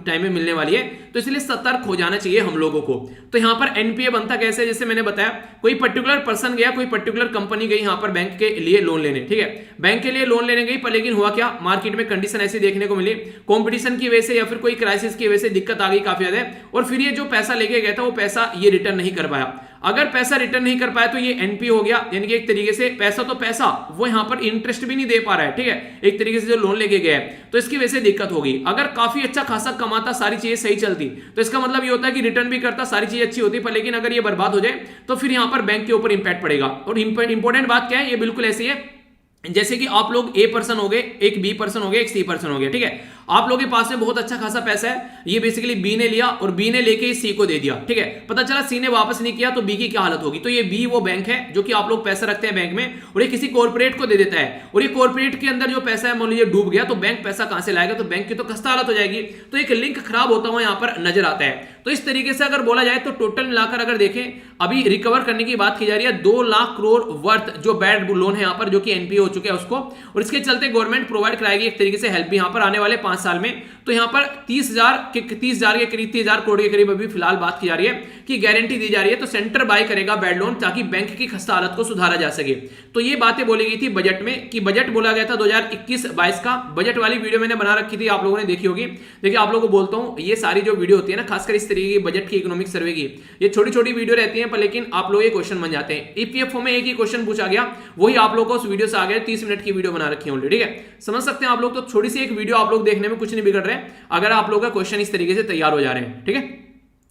टाइम में मिलने वाली है। तो इसलिए सतर्क हो जाना चाहिए हम लोगों को। तो यहां पर एनपीए बनता कैसे, जैसे मैंने बताया, कोई पर्टिकुलर पर्सन गया, कोई पर्टिकुलर कंपनी गई यहां पर बैंक के लिए लोन लेने, ठीक है, बैंक के लिए लोन लेने गई, पर लेकिन हुआ क्या, मार्केट में कंडीशन ऐसी देखने को मिली, कंपटीशन की वजह से या फिर कोई क्राइसिस की वजह से दिक्कत आ गई काफी ज्यादा, और फिर ये जो पैसा लेके गया था वो पैसा ये रिटर्न नहीं कर पाया। अगर पैसा रिटर्न नहीं कर पाया तो ये एनपी हो गया, यानी कि एक तरीके से पैसा तो पैसा, वो यहां पर इंटरेस्ट भी नहीं दे पा रहा है। ठीक है, एक तरीके से जो लोन लेके गया है, तो इसकी वजह से दिक्कत होगी। अगर काफी अच्छा खासा कमाता, सारी चीजें सही चलती, तो इसका मतलब ये होता है कि रिटर्न भी करता, सारी चीजें अच्छी होती, पर लेकिन अगर ये बर्बाद हो जाए तो फिर यहां पर बैंक के ऊपर इंपैक्ट पड़ेगा। और इंपॉर्टेंट बात क्या है, ये बिल्कुल ऐसी है जैसे कि आप लोग ए पर्सन हो गए, एक बी पर्सन हो गए, एक सी पर्सन हो गया। ठीक है, आप लोगों के पास में बहुत अच्छा खासा पैसा है, ये बेसिकली बी ने लिया और बी ने लेके सी को दे दिया। ठीक है, पता चला सी ने वापस नहीं किया, तो बी की क्या हालत होगी। तो ये बी वो बैंक है जो कि आप लोग पैसा रखते हैं बैंक में, और ये किसी कॉर्पोरेट को दे देता है, और ये कॉर्पोरेट के अंदर जो पैसा है मान लीजिए डूब गया, तो बैंक पैसा कहां से लाएगा, तो बैंक की तो खस्ता हालत हो जाएगी। तो एक लिंक खराब होता हुआ यहां पर नजर आता है। तो इस तरीके से अगर बोला जाए तो टोटल मिलाकर अगर देखें, अभी रिकवर करने की बात की जा रही है 2 लाख करोड़ वर्थ जो बैड लोन है यहां पर, जो कि एनपीए हो चुके हैं उसको, और इसके चलते गवर्नमेंट प्रोवाइड कराएगी एक तरीके से हेल्प भी यहां पर आने वाले 5 साल में। तो यहां पर 30,000 के करीब 30,000 करोड़ के करीब अभी फिलहाल बात की जा रही है कि गारंटी दी जा रही है। तो सेंटर बाय करेगा बैड लोन ताकि बैंक की खस्ता हालत को सुधारा जा सके। तो ये बातें बोली गई थी बजट में, कि बजट बोला गया था 2021-22 का। बजट वाली वीडियो मैंने बना रखी थी, आप लोगों ने देखी होगी। देखिए आप लोगों को बोलता हूं, ये सारी जो वीडियो होती है ना, खासकर इस तरीके की बजट की, इकोनॉमिक सर्वे की, ये छोटी छोटी वीडियो रहती है, पर लेकिन आप लोग ये क्वेश्चन बन जाते हैं। ईपीएफओ में एक ही क्वेश्चन पूछा गया, वही आप लोगों को उस वीडियो से आ गया, 30 मिनट की वीडियो बना रखी है ऑलरेडी। ठीक है, समझ सकते हैं आप लोग। तो छोटी सी एक वीडियो आप लोग देखने में कुछ नहीं बिगड़ रहे हैं अगर आप लोग का क्वेश्चन इस तरीके से तैयार हो जा रहे हैं। ठीक है,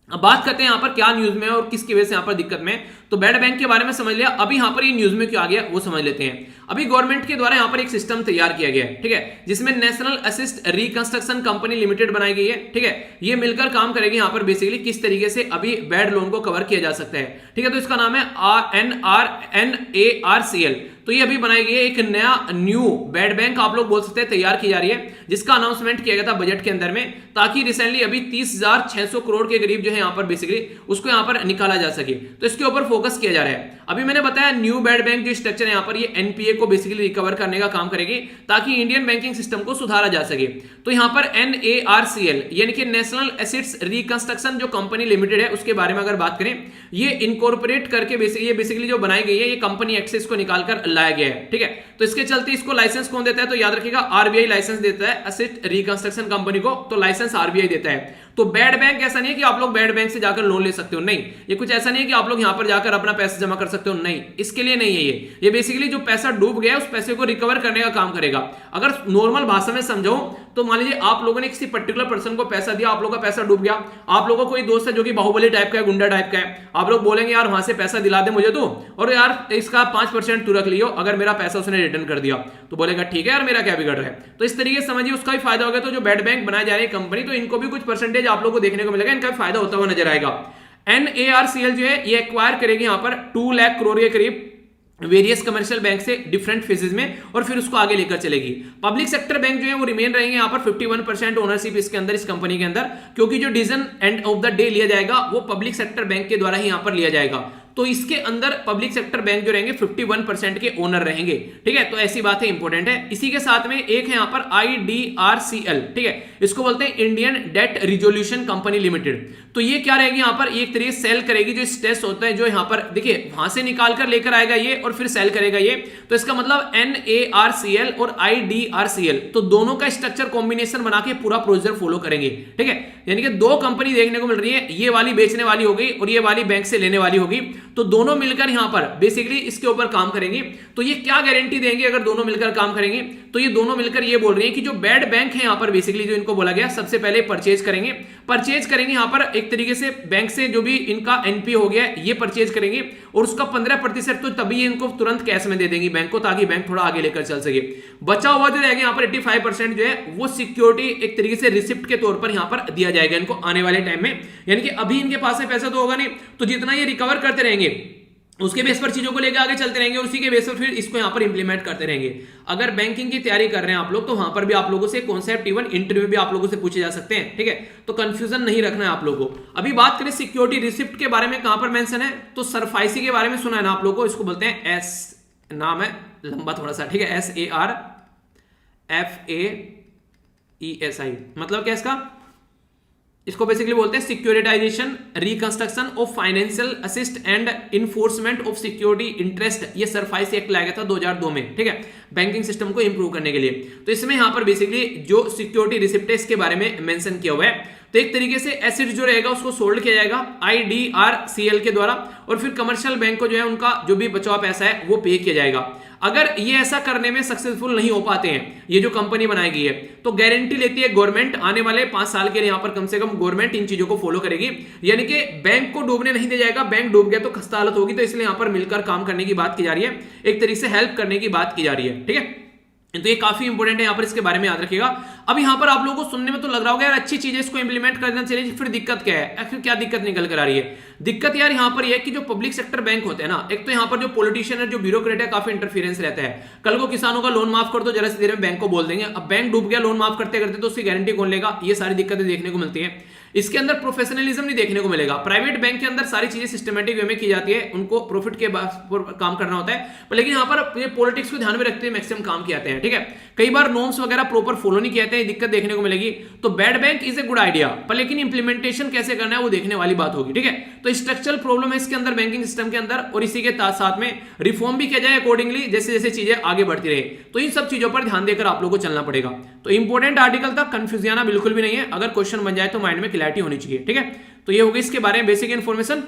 अब बात करते हैं यहां पर क्या न्यूज में और किसकी वजह से यहां पर दिक्कत में। तो बैड बैंक के बारे में समझ लिया, अभी यहां पर ये न्यूज में क्यों आ गया वो समझ लेते हैं। अभी गवर्नमेंट के द्वारा यहां पर एक सिस्टम तैयार किया गया है, ठीक है, जिसमें national assist reconstruction company limited बनाई गई है। ठीक है, ये मिलकर काम करेगी यहां पर बेसिकली किस तरीके से अभी बैड लोन को कवर किया जा सकता है। ठीक है, तो इसका नाम है NARCL। तो ये अभी बनाई गई है एक नया न्यू बैड बैंक आप लोग बोल सकते हैं, तैयार की जा रही है, जिसका अनाउंसमेंट किया गया था बजट के अंदर में, ताकि रिसेंटली अभी 30,600 करोड़ के करीब जो है यहां पर बेसिकली उसको यहां पर निकाला जा सके। तो इसके ऊपर फोकस किया जा रहा है। अभी मैंने बताया न्यू बैड बैंक जो स्ट्रक्चर है यहां पर, ये एनपीए को बेसिकली रिकवर करने का काम करेगी ताकि इंडियन बैंकिंग सिस्टम को सुधारा जा सके। तो यहां पर NARCL यानी कि नेशनल एसेट्स रिकंस्ट्रक्शन जो कंपनी लिमिटेड है, उसके बारे में अगर बात करें, ये इनकॉर्पोरेट करके बेसिकली जो बनाई गई है, ये कंपनी एक्सेस को निकालकर लाया गया है। ठीक है, तो इसके चलते इसको लाइसेंस कौन देता है, तो याद रखिएगा आरबीआई लाइसेंस देता है एसेट रिकंस्ट्रक्शन कंपनी को, तो लाइसेंस आरबीआई देता है। तो बैड बैंक ऐसा नहीं है कि आप लोग बैड बैंक से जाकर लोन ले सकते हो, नहीं, ये कुछ ऐसा नहीं है कि आप लोग यहां पर जाकर अपना पैसा जमा कर सकते हो, नहीं, इसके लिए नहीं है। ये बेसिकली जो पैसा डूब गया है उस पैसे को रिकवर करने का काम करेगा। अगर नॉर्मल भाषा में समझाऊं तो मान लीजिए आप लोगों ने किसी पर्टिकुलर पर्सन को पैसा दिया, आप लोगों का पैसा डूब गया, आप लोगों को कोई दोस्त है जो कि बाहुबली टाइप का है, गुंडा टाइप का है, आप लोग बोलेंगे यार वहां से पैसा दिला दे मुझे तो, और यार इसका 5% तू रख लियो, अगर मेरा पैसा उसने रिटर्न कर दिया तो बोलेगा ठीक है यार मेरा क्या बिगड़ रहा है। तो इस तरीके से समझिए उसका भी फायदा होगा। तो जो बैड बैंक बनाए जा रही है कंपनी, तो इनको भी कुछ परसेंटेज आप लोग को देखने को मिलेगा, इनका फायदा होता हुआ नजर आएगा। NARCL जो है ये एक्वायर करेगी यहां पर 2 लाख करोड़ के करीब वेरियस कमर्शियल बैंक से डिफरेंट फेजेस में, और फिर उसको आगे लेकर चलेगी। पब्लिक सेक्टर बैंक जो है वो रिमेन रहेंगे यहाँ पर 51% ओनरशिप इसके अंदर, इस कंपनी के अंदर, क्योंकि जो decision end of the day लिया जाएगा वो पब्लिक सेक्टर बैंक के द्वारा ही यहाँ पर लिया जाएगा। तो इसके अंदर पब्लिक सेक्टर बैंक जो रहेंगे 51% के ओनर रहेंगे, ठीक है। तो ऐसी बात है, इंपॉर्टेंट है। इसी के साथ में एक है यहाँ पर IDRCL, ठीक है, इसको बोलते हैं Indian debt resolution company limited. तो ये क्या रहेगी यहाँ पर, एक तरीके से सेल करेगी जो स्ट्रेस होता है, जो यहाँ पर देखिए वहां से निकाल कर लेकर आएगा ये और फिर सेल करेगा ये। तो इसका मतलब NARCL और IDRCL, तो दोनों का स्ट्रक्चर कॉम्बिनेशन बना के पूरा प्रोसीजर फॉलो करेंगे, ठीक है। यानी कि दो कंपनी देखने को मिल रही है, ये वाली बेचने वाली हो गई और ये वाली बैंक से लेने वाली होगी। तो दोनों मिलकर यहां पर बेसिकली इसके ऊपर काम करेंगे। तो ये क्या गारंटी देंगे अगर दोनों मिलकर काम करेंगे, तो ये दोनों मिलकर ये बोल रहे हैं कि जो बैड बैंक है यहां पर बेसिकली जो इनको बोला गया, सबसे पहले परचेज करेंगे यहां पर एक तरीके से बैंक से जो भी इनका NPA हो गया ये परचेज करेंगे, और उसका 15% तो तभी इनको तुरंत कैश में दे देंगी बैंक को, ताकि बैंक थोड़ा आगे लेकर चल सके। बचा हुआ जो रहेगा यहाँ पर 85% जो है वो सिक्योरिटी एक तरीके से रिसिप्ट के तौर पर यहाँ पर दिया जाएगा इनको आने वाले टाइम में। यानी कि अभी इनके पास में पैसा तो होगा नहीं, तो जितना ये रिकवर करते रहेंगे उसके बेस पर चीजों को लेकर आगे चलते रहेंगे, और उसी के बेस पर फिर इसको यहां पर इंप्लीमेंट करते रहेंगे। अगर बैंकिंग की तैयारी कर रहे हैं आप लोग, तो वहां पर भी आप लोगों से कॉन्सेप्ट इवन इंटरव्यू भी आप लोगों से पूछे जा सकते हैं, ठीक है। तो कंफ्यूजन नहीं रखना है आप लोगों को। अभी बात करें सिक्योरिटी रिसिप्ट के बारे में, कहां पर मेंशन है, तो सरफाइसी के बारे में सुना है ना आप लोगों को, इसको बोलते हैं नाम है लंबा थोड़ा सा, ठीक है, SARFAESI, मतलब क्या इसका, इसको बेसिकली बोलते हैं securitisation reconstruction of financial assist and enforcement of security interest. ये सरफाइसी एक्ट लाया गया था 2002 में, ठीक है, बैंकिंग सिस्टम को इंप्रूव करने के लिए। तो इसमें यहां पर बेसिकली जो सिक्योरिटी रिसिप्ट है इसके बारे में मेंशन किया हुआ है। तो एक तरीके से एसेट जो रहेगा उसको सोल्ड किया जाएगा IDRCL के द्वारा, और फिर कमर्शियल बैंक को जो है उनका जो भी बचा हुआ पैसा है वो पे किया जाएगा। अगर ये ऐसा करने में सक्सेसफुल नहीं हो पाते हैं, ये जो कंपनी बनाई गई है, तो गारंटी लेती है गवर्नमेंट, आने वाले 5 साल के लिए यहां पर कम से कम गवर्नमेंट इन चीजों को फॉलो करेगी। यानी कि बैंक को डूबने नहीं दिया जाएगा, बैंक डूब गया तो खस्ता हालत होगी। तो इसलिए यहां पर मिलकर काम करने की बात की जा रही है, एक तरीके से हेल्प करने की बात की जा रही है, ठीक है। तो ये काफी इंपॉर्टेंट है, यहां पर इसके बारे में याद रखिएगा। अब यहां पर आप लोगों को सुनने में तो लग रहा होगा यार अच्छी चीज है, इसको इंप्लीमेंट कर देना चाहिए, फिर दिक्कत क्या है, आखिर क्या दिक्कत निकल कर आ रही है। दिक्कत यार यहां पर यह है कि जो पब्लिक सेक्टर बैंक होते हैं ना, एक तो यहां पर जो पॉलिटिशियन है, जो ब्यूरोक्रेट है, काफी इंटरफेरेंस रहता है। कल को किसानों का लोन माफ कर दो, जरा सी देर में बैंक को बोल देंगे, अब बैंक डूब गया लोन माफ करते करते, तो उसकी गारंटी कौन लेगा, ये सारी दिक्कतें देखने को मिलती है। इसके अंदर प्रोफेशनलिज्म नहीं देखने को मिलेगा। प्राइवेट बैंक के अंदर सारी चीजें सिस्टमेटिक वे में की जाती है, उनको प्रॉफिट के काम करना होता है, पर लेकिन यहाँ पर पॉलिटिक्स को ध्यान में रखते हुए मैक्सिमम काम किए जाते हैं, ठीक है। कई बार नॉर्म्स वगैरह प्रॉपर फॉलो नहीं किए जाते हैं, दिक्कत देखने को मिलेगी। तो bad bank is a good idea, पर लेकिन इंप्लीमेंटेशन कैसे करना है वो देखने वाली बात होगी, ठीक है। तो स्ट्रक्चरल प्रॉब्लम है इसके अंदर बैंकिंग सिस्टम के अंदर, और इसी के साथ में रिफॉर्म भी किया जाए अकॉर्डिंगली, जैसे जैसे चीजें आगे बढ़ती रहे। तो इन सब चीजों पर ध्यान देकर आप लोगों को चलना पड़ेगा। तो इंपॉर्टेंट आर्टिकल था, कंफ्यूजन आना बिल्कुल भी नहीं है, अगर क्वेश्चन बन जाए तो माइंड में क्लैरिटी होनी चाहिए, ठीक है। तो ये होगी इसके बारे में बेसिक इन्फॉर्मेशन।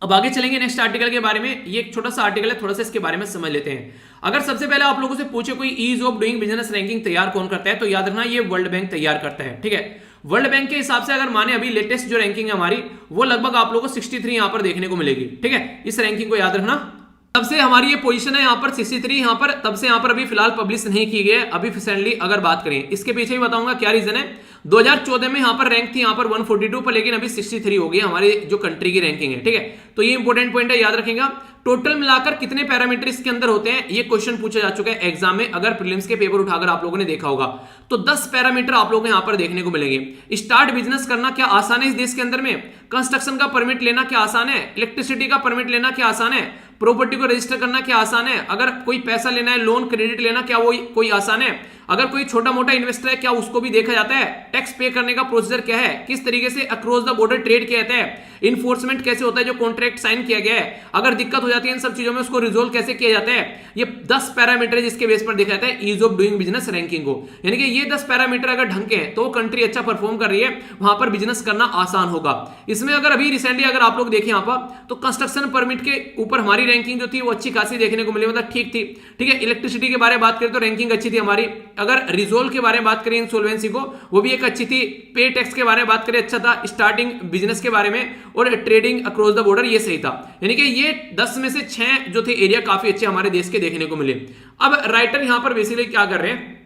अब आगे चलेंगे नेक्स्ट आर्टिकल के बारे में। ये एक छोटा सा आर्टिकल है, थोड़ा सा इसके बारे में समझ लेते हैं। अगर सबसे पहले आप लोगों से पूछे कोई ease of doing business ranking तैयार कौन करता है, तो याद रखना ये वर्ल्ड बैंक तैयार करता है, ठीक है। वर्ल्ड बैंक के हिसाब से अगर माने अभी लेटेस्ट जो रैंकिंग है हमारी, वो लगभग आप लोगों को 63 यहां पर देखने को मिलेगी, ठीक है। इस रैंकिंग को याद रखना। तब से हमारी ये पोजीशन है यहाँ पर 63 यहाँ पर, तब से यहाँ पर अभी फिलहाल पब्लिश नहीं की गई है अभी रिसेंटली अगर बात करें। इसके पीछे भी बताऊंगा क्या रीजन है। 2014 में यहाँ पर रैंक थी यहाँ पर 142 पर, लेकिन अभी 63 हो गई हमारी जो कंट्री की रैंकिंग है, ठीक है। तो ये इंपॉर्टेंट पॉइंट है, याद रखेगा। टोटल मिलाकर कितने पैरामीटर इसके अंदर होते हैं, ये क्वेश्चन पूछा जा चुका है एग्जाम में, अगर प्रीलिम्स के पेपर उठाकर आप लोगों ने देखा होगा तो 10 पैरामीटर आप लोगों को यहाँ पर देखने को मिलेंगे। स्टार्ट बिजनेस करना क्या आसान है इस देश के अंदर में, कंस्ट्रक्शन का परमिट लेना क्या आसान है, इलेक्ट्रिसिटी का परमिट लेना क्या आसान है, प्रॉपर्टी को रजिस्टर करना क्या आसान है, अगर कोई पैसा लेना है लोन क्रेडिट लेना क्या वो कोई आसान है, अगर कोई छोटा मोटा इन्वेस्टर है क्या उसको भी देखा जाता है, टैक्स पे करने का प्रोसीजर क्या है, किस तरीके से अक्रॉस द बॉर्डर ट्रेड किया जाता है, इन्फोर्समेंट कैसे होता है जो कॉन्ट्रैक्ट साइन किया गया है, अगर दिक्कत हो जाती है इन सब चीजों में उसको रिजोल्व कैसे किया जाता है। ये 10 पैरामीटर जिसके बेस पर देखा जाता है ease of doing business ranking को। यानी कि ये 10 पैरामीटर अगर ढंग के हैं तो कंट्री अच्छा परफॉर्म कर रही है, वहां पर बिजनेस करना आसान होगा। इसमें अगर अभी रिसेंटली अगर आप लोग देखें यहाँ पर तो कंस्ट्रक्शन परमिट के ऊपर हमारी रैंकिंग जो थी वो अच्छी खासी देखने को मिली, मतलब ठीक थी, ठीक है। इलेक्ट्रिसिटी के बारे में बात करें तो रैंकिंग अच्छी थी हमारी। अगर रिजोल्व के बारे में बात करें इंसॉल्वेंसी को, वो भी एक अच्छी थी। पे टैक्स के बारे में बात करें अच्छा था, स्टार्टिंग बिजनेस के बारे में और ट्रेडिंग अक्रॉस द बॉर्डर ये सही था। यानी कि ये 10 में से 6 जो थे एरिया काफी अच्छे हमारे देश के देखने को मिले। अब राइटर यहां पर बेसिकली क्या कर रहे हैं,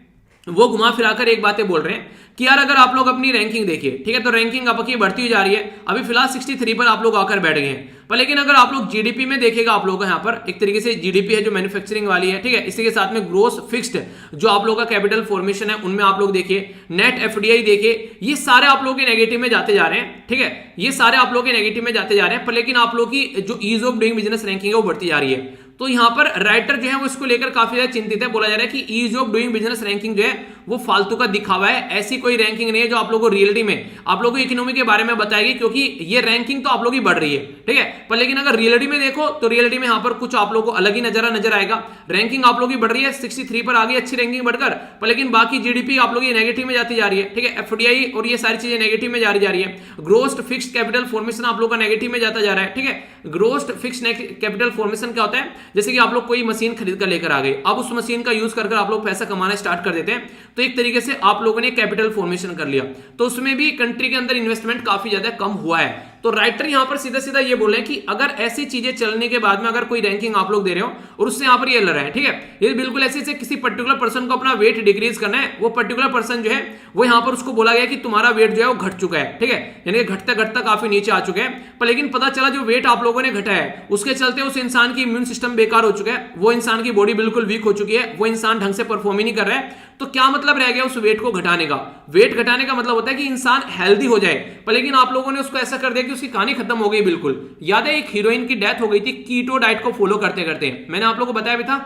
वो घुमा फिराकर एक बातें बोल रहे हैं कि यार अगर आप लोग अपनी रैंकिंग देखिए, ठीक है, तो रैंकिंग आपकी बढ़ती हुई जा रही है। अभी फिलहाल 63 पर आप लोग आकर बैठ गए हैं। पर लेकिन अगर आप लोग जीडीपी में देखेगा, आप लोग यहाँ पर एक तरीके से जीडीपी है जो मैन्युफैक्चरिंग वाली है, ठीक है, इसी के साथ में ग्रोस फिक्स्ड जो आप लोग का कैपिटल फॉर्मेशन है उनमें आप लोग देखिए, नेट एफडीआई देखिए, ये सारे आप लोग के नेगेटिव में जाते जा रहे हैं, ठीक है, ये सारे आप लोग के नेगेटिव में जाते जा रहे हैं। पर लेकिन आप लोग की जो ease of doing business ranking है वो बढ़ती जा रही है। तो यहां पर राइटर जो है वो इसको लेकर काफी ज्यादा चिंतित है। बोला जा रहा है कि ease of doing business ranking जो है वो फालतू का दिखावा है, ऐसी कोई रैंकिंग नहीं है जो आप लोगों को रियलिटी में आप लोगों को इकोनॉमी के बारे में बताएगी, क्योंकि ये रैंकिंग तो आप लोग की बढ़ रही है, ठीक है, पर लेकिन अगर रियलिटी में देखो तो रियलिटी में यहां पर कुछ आप लोगों को अलग ही नजर आएगा। रैंकिंग आप लोग की बढ़ रही है, 63 पर आ गई, अच्छी रैंकिंग बढ़कर, पर लेकिन बाकी जीडीपी आप लोग की नेगेटिव में जाती जा रही है, ठीक है, एफडीआई और ये सारी चीजें नेगेटिव में जा रही है। ग्रोस फिक्स्ड कैपिटल फॉर्मेशन आप लोग का नेगेटिव में जाता जा रहा है, ठीक है। ग्रोस फिक्स्ड कैपिटल फॉर्मेशन क्या होता है? जैसे कि आप लोग कोई मशीन खरीद कर लेकर आ गए, अब उस मशीन का यूज कर आप लोग पैसा कमाना स्टार्ट कर देते हैं, तो एक तरीके से आप लोगों ने कैपिटल फॉर्मेशन कर लिया, तो उसमें भी कंट्री के अंदर इन्वेस्टमेंट काफी ज्यादा कम हुआ है। तो राइटर यहां पर सीधा सीधा ये बोल रहे हैं कि अगर ऐसी चीजें चलने के बाद में अगर कोई रैंकिंग आप लोग दे रहे हो और उससे यहां पर ये लड़ रहा है, ठीक है, ये बिल्कुल ऐसे से किसी पर्टिकुलर पर्सन को अपना वेट डिक्रीज करना है, वो पर्टिकुलर पर्सन जो है वो यहां पर उसको बोला गया कि तुम्हारा वेट जो है वो घट चुका है, ठीक है, यानी कि घटता घटता काफी नीचे आ चुके हैं। पर लेकिन पता चला जो वेट आप लोगों ने घटाया है उसके चलते उस इंसान की इम्यून सिस्टम बेकार हो चुका है, वो इंसान की बॉडी बिल्कुल वीक हो चुकी है, वो इंसान ढंग से परफॉर्म ही नहीं कर रहा है। तो क्या मतलब रह गया उस वेट को घटाने का? वेट घटाने का मतलब होता है कि इंसान हेल्दी हो जाए, पर लेकिन आप लोगों ने उसको ऐसा कर दिया कि उसकी कहानी खत्म हो गई बिल्कुल। याद है एक हीरोइन की डेथ हो गई थी कीटो डाइट को फॉलो करते करते, मैंने आप लोगों को बताया भी था,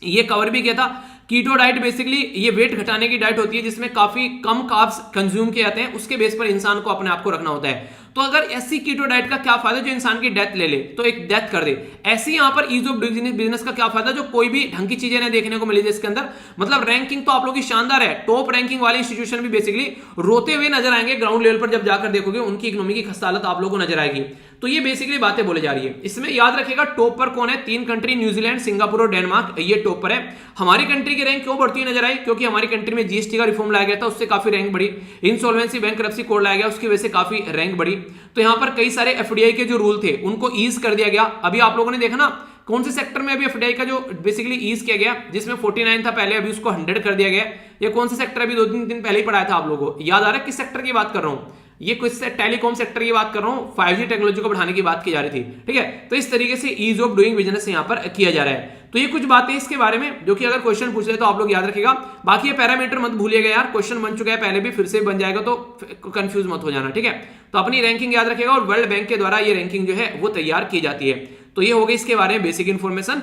ये कवर भी किया था। कीटो डाइट बेसिकली ये वेट घटाने की डाइट होती है जिसमें काफी कम कार्ब्स कंज्यूम किए जाते हैं, उसके बेस पर इंसान को अपने आप को रखना होता है। तो अगर ऐसी कीटो डाइट का क्या फायदा जो इंसान की डेथ ले ले, तो एक डेथ कर दे। ऐसी यहां पर ईज ऑफ डूइंग बिजनेस का क्या फायदा जो कोई भी ढंग की चीजें नहीं देखने को मिली इसके अंदर। मतलब रैंकिंग तो आप लोगों की शानदार है, टॉप रैंकिंग वाले इंस्टीट्यूशन भी बेसिकली रोते हुए नजर आएंगे, ग्राउंड लेवल पर जब जाकर देखोगे उनकी इकोनॉमी की खस्ता हालत आप लोगों को नजर आएगी। तो ये बेसिकली बातें बोली जा रही है। इसमें याद रखेगा टॉप पर कौन है? 3 कंट्री, न्यूजीलैंड, सिंगापुर और डेनमार्क, ये टॉप पर है। हमारी कंट्री की रैंक क्यों बढ़ती हुई नजर आई? क्योंकि हमारी कंट्री में जीएसटी का रिफॉर्म लाया गया था, उससे काफी रैंक बढ़ी। इंसॉल्वेंसी बैंकरप्सी कोड लाया गया, उसकी वजह से काफी रैंक बढ़ी। तो यहां पर कई सारे एफडीआई के जो रूल थे उनको ईज कर दिया गया। अभी आप लोगों ने देखा ना कौन से सेक्टर में अभी एफडीआई का जो बेसिकली ईज किया गया, जिसमें 49 था पहले, अभी उसको 100 कर दिया गया। ये कौन सा सेक्टर? अभी 2-3 दिन पहले ही पढ़ाया था आप लोगों को, याद आ रहा है किस सेक्टर की बात कर रहा हूं? ये कुछ से टेलीकॉम सेक्टर की बात कर रहा हूं, 5G टेक्नोलॉजी को बढ़ाने की बात की जा रही थी, ठीक है। तो इस तरीके से ईज ऑफ डूइंग बिजनेस यहां पर किया जा रहा है। तो ये कुछ बातें इसके बारे में जो कि अगर क्वेश्चन पूछ ले तो आप लोग याद रखिएगा। बाकी ये पैरामीटर मत भूलिएगा यार, क्वेश्चन बन चुका है पहले भी, फिर से बन जाएगा तो कंफ्यूज मत हो जाना, ठीक है। तो अपनी रैंकिंग याद रखिएगा, और वर्ल्ड बैंक के द्वारा ये रैंकिंग जो है वो तैयार की जाती है। तो ये हो गई इसके बारे में बेसिक इन्फॉर्मेशन।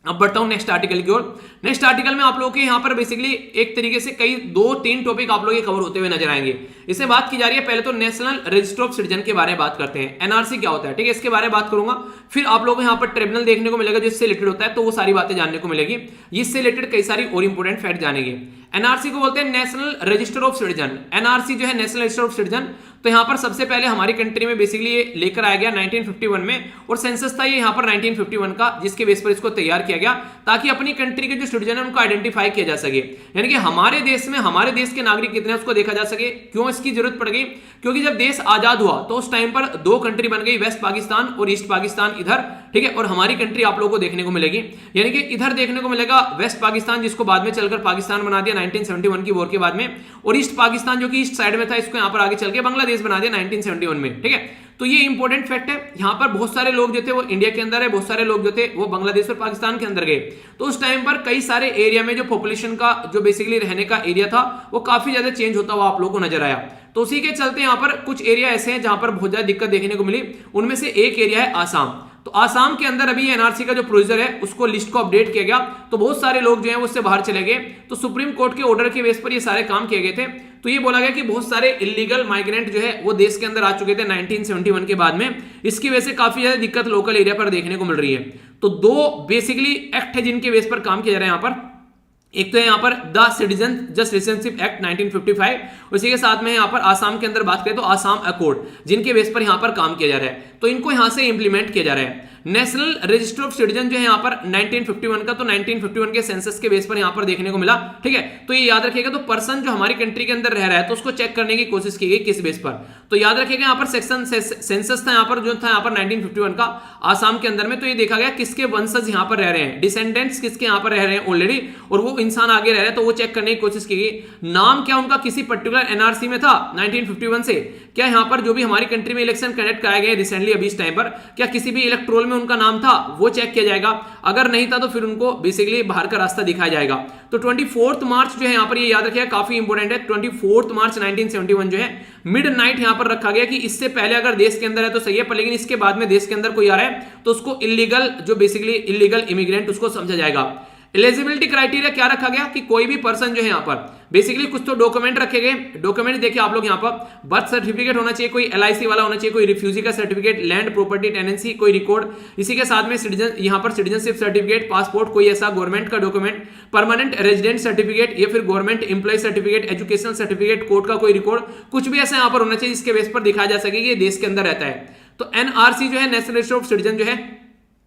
अब बढ़ता हूं नेक्स्ट आर्टिकल की ओर। नेक्स्ट आर्टिकल में आप लोगों के यहां पर बेसिकली एक तरीके से कई 2-3 टॉपिक आप लोग ये कवर होते हुए नजर आएंगे। इसमें बात की जा रही है पहले तो नेशनल रजिस्टर ऑफ सिटीजन के बारे में बात करते हैं। एनआरसी क्या होता है, ठीक है, इसके बारे में बात करूंगा। फिर आप लोगों को यहां पर ट्रिब्यूनल देखने को मिलेगा जिससे रिलेटेड होता है, तो वो सारी बातें जानने को मिलेगी। इससे रिलेटेड कई सारी और इंपोर्टेंट फैक्ट जानेंगे। एनआरसी को बोलते हैं national register of citizen. NRC जो है नेशनल रजिस्टर ऑफ सिटीजन, तो यहां पर सबसे पहले हमारी कंट्री में बेसिकली ये लेकर आया गया 1951 में, और सेंसस था ये यहां पर 1951 का, जिसके बेस पर इसको तैयार किया गया ताकि अपनी कंट्री के जो सिटीजन है उनको आइडेंटिफाई किया जा सके, यानी कि हमारे देश में हमारे देश के नागरिक कितने हैं उसको देखा जा सके। क्यों इसकी जरूरत पड़ गई? क्योंकि जब देश आजाद हुआ तो उस टाइम पर 2 कंट्री बन गई, वेस्ट पाकिस्तान और ईस्ट पाकिस्तान इधर, ठीक है, और हमारी कंट्री आप लोगों को देखने को मिलेगी, यानी कि इधर देखने को मिलेगा वेस्ट पाकिस्तान, जिसको बाद में चलकर पाकिस्तान बना दिया 1971 की वॉर के बाद में, और ईस्ट पाकिस्तान जो कि ईस्ट साइड में था, इसको यहां पर आगे चल के बांग्लादेश बना दिया 1971 में, ठीक है। तो ये इंपॉर्टेंट फैक्ट है। यहां पर बहुत सारे लोग जो थे वो इंडिया के अंदर है, बहुत सारे लोग जो थे वो बांग्लादेश और पाकिस्तान के अंदर गए। तो उस टाइम पर कई सारे एरिया में जो पॉपुलेशन का जो बेसिकली रहने का एरिया था वो काफी ज्यादा चेंज होता हुआ आप लोगों को नजर आया। तो उसी के चलते यहां पर कुछ एरिया ऐसे हैं जहां पर बहुत ज्यादा दिक्कत देखने को मिली। उनमें से एक एरिया है आसाम। तो आसाम के अंदर अभी एनआरसी का जो प्रोसीजर है उसको लिस्ट को अपडेट किया गया, तो बहुत सारे लोग जो हैं उससे बाहर चले गए। तो सुप्रीम कोर्ट के ऑर्डर के बेस पर ये सारे काम किए गए थे। तो ये बोला गया कि बहुत सारे इलीगल माइग्रेंट जो है वो देश के अंदर आ चुके थे 1971 के बाद में। इसकी वजह से काफी ज्यादा दिक्कत लोकल एरिया पर देखने को मिल रही है। तो 2 बेसिकली एक्ट है जिनके बेस पर काम किया जा रहा है यहाँ पर। एक तो है यहाँ पर the citizen just citizenship act 1955, उसी के साथ में यहाँ पर आसाम के अंदर बात करें तो आसाम अकॉर्ड, जिनके बेस पर यहाँ पर काम किया जा रहा है। तो इनको यहाँ से इंप्लीमेंट किया जा रहा है। नेशनल रजिस्टर ऑफ सिटीजन जो है यहाँ पर 1951 का, तो 1951 के सेंसस के बेस पर यहाँ पर देखने को मिला। ठीक है, तो ये याद रखिएगा। तो पर्सन जो हमारी कंट्री के अंदर रह रहा है तो उसको चेक करने की कोशिश की गई किस बेस पर, तो याद रखिएगा यहाँ पर सेक्शन सेंसस था यहाँ पर जो था यहाँ पर 1951 का आसाम के अंदर में। तो ये देखा गया किसके वंशज यहाँ पर रह रहे हैं, डिसेंडेंट्स किसके यहाँ पर रह रहे हैं ऑलरेडी, और वो इंसान आगे रह रहे हैं, तो वो चेक करने की कोशिश की गई। नाम क्या उनका किसी पर्टिकुलर एनआरसी में था 1951 से, क्या यहाँ पर जो भी हमारी कंट्री में इलेक्शन कंडक्ट कराए गए रिसेंटली अभी इस टाइम पर, क्या किसी भी इलेक्ट्रोल में उनका नाम था, वो चेक किया जाएगा। अगर नहीं था तो फिर उनको बेसिकली बाहर का रास्ता दिखाया जाएगा। तो 24 मार्च जो है यहाँ पर ये याद रखिएगा, काफी इंपॉर्टेंट है। 24 मार्च 1971 जो है मिड नाइट यहाँ पर रखा गया कि इससे पहले अगर देश के अंदर है तो सही है, पर लेकिन इसके बाद में देश के अंदर कोई आ रहा है तो उसको इलीगल, जो बेसिकली इलीगल इमिग्रेंट उसको समझा जाएगा। एलिजिबिलिटी क्राइटेरिया क्या रखा गया कि कोई भी पर्सन जो है यहाँ पर बेसिकली कुछ तो डॉक्यूमेंट रखे गए। डॉक्यूमेंट देखिए आप लोग यहाँ पर बर्थ सर्टिफिकेट होना चाहिए, कोई एलआईसी वाला होना चाहिए, कोई रिफ्यूजी का सर्टिफिकेट, लैंड प्रॉपर्टी टेनेंसी कोई रिकॉर्ड, इसी के साथ में सिटीजन यहाँ पर सिटीजनशिप सर्टिफिकेट, पासपोर्ट कोई ऐसा गवर्नमेंट का डॉक्यूमेंट, परमानेंट रेजिडेंट सर्टिफिकेट या फिर government employ certificate, educational certificate, court का कोई रिकॉर्ड, कुछ भी ऐसा यहाँ पर होना चाहिए जिसके बेस पर दिखाया जा सके कि ये देश के अंदर रहता है। तो एनआरसी जो है नेशनल रजिस्टर ऑफ सिटीजन जो है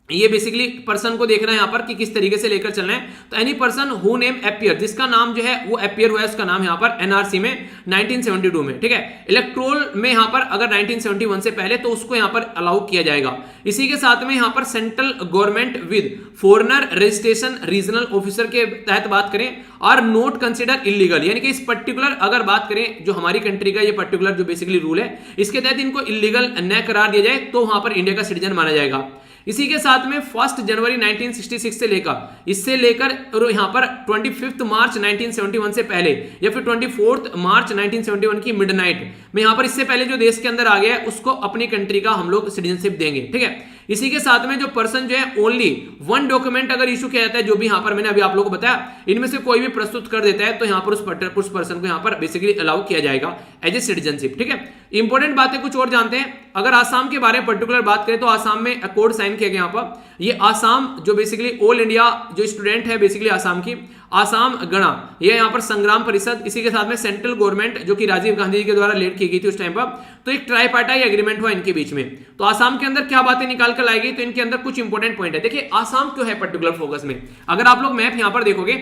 ये बेसिकली पर्सन को देखना है यहाँ पर कि किस तरीके से लेकर चलना है। तो any person who name appear, जिसका नाम जो है वो अपीयर हुआ है, उसका नाम यहाँ पर एनआरसी में 1972 में। ठीक है, इलेक्ट्रोल में यहाँ पर अगर 1971 से पहले तो उसको यहाँ पर अलाउ किया जाएगा। इसी के साथ में यहाँ पर central government with foreigner registration regional officer के तहत बात करें और नोट कंसिडर इलीगल, यानी कि इस पर्टिकुलर अगर बात करें जो हमारी कंट्री का ये पर्टिकुलर जो बेसिकली रूल है इसके तहत इनको इलीगल न करार दिया जाए तो वहां पर इंडिया का सिटीजन माना जाएगा। इसी के साथ में 1 जनवरी 1966 से लेकर इससे लेकर यहां पर 25 मार्च 1971 से पहले या फिर 24 मार्च 1971 की मिडनाइट में यहां पर इससे पहले जो देश के अंदर आ गया है उसको अपनी कंट्री का हम लोग सिटीजनशिप देंगे। ठीक है, इसी के साथ में जो पर्सन जो है ओनली 1 डॉक्यूमेंट अगर इशू किया जाता है, जो भी यहां पर मैंने अभी आप लोगों को बताया इनमें से कोई भी प्रस्तुत कर देता है तो यहां पर उस पर्सन को यहां पर बेसिकली अलाउ किया जाएगा एज ए सिटीजनशिप। ठीक है, इंपॉर्टेंट बातें कुछ और जानते हैं। अगर आसाम के बारे में पर्टिकुलर बात करें तो आसाम में अकॉर्ड साइन किया गया। यहाँ पर ये आसाम जो बेसिकली ऑल इंडिया जो स्टूडेंट है बेसिकली आसाम की, आसाम गणा, ये यहाँ पर संग्राम परिषद, इसी के साथ में सेंट्रल गवर्नमेंट जो कि राजीव गांधी जी के द्वारा लीड की गई थी उस टाइम पर, तो एक ट्राइपार्टाइट एग्रीमेंट हुआ इनके बीच में। तो आसाम के अंदर क्या बातें निकाल कर लाई गई, तो इनके अंदर कुछ इंपॉर्टेंट पॉइंट है। देखिए आसाम क्यों है पर्टिकुलर फोकस में, अगर आप लोग मैप यहाँ पर देखोगे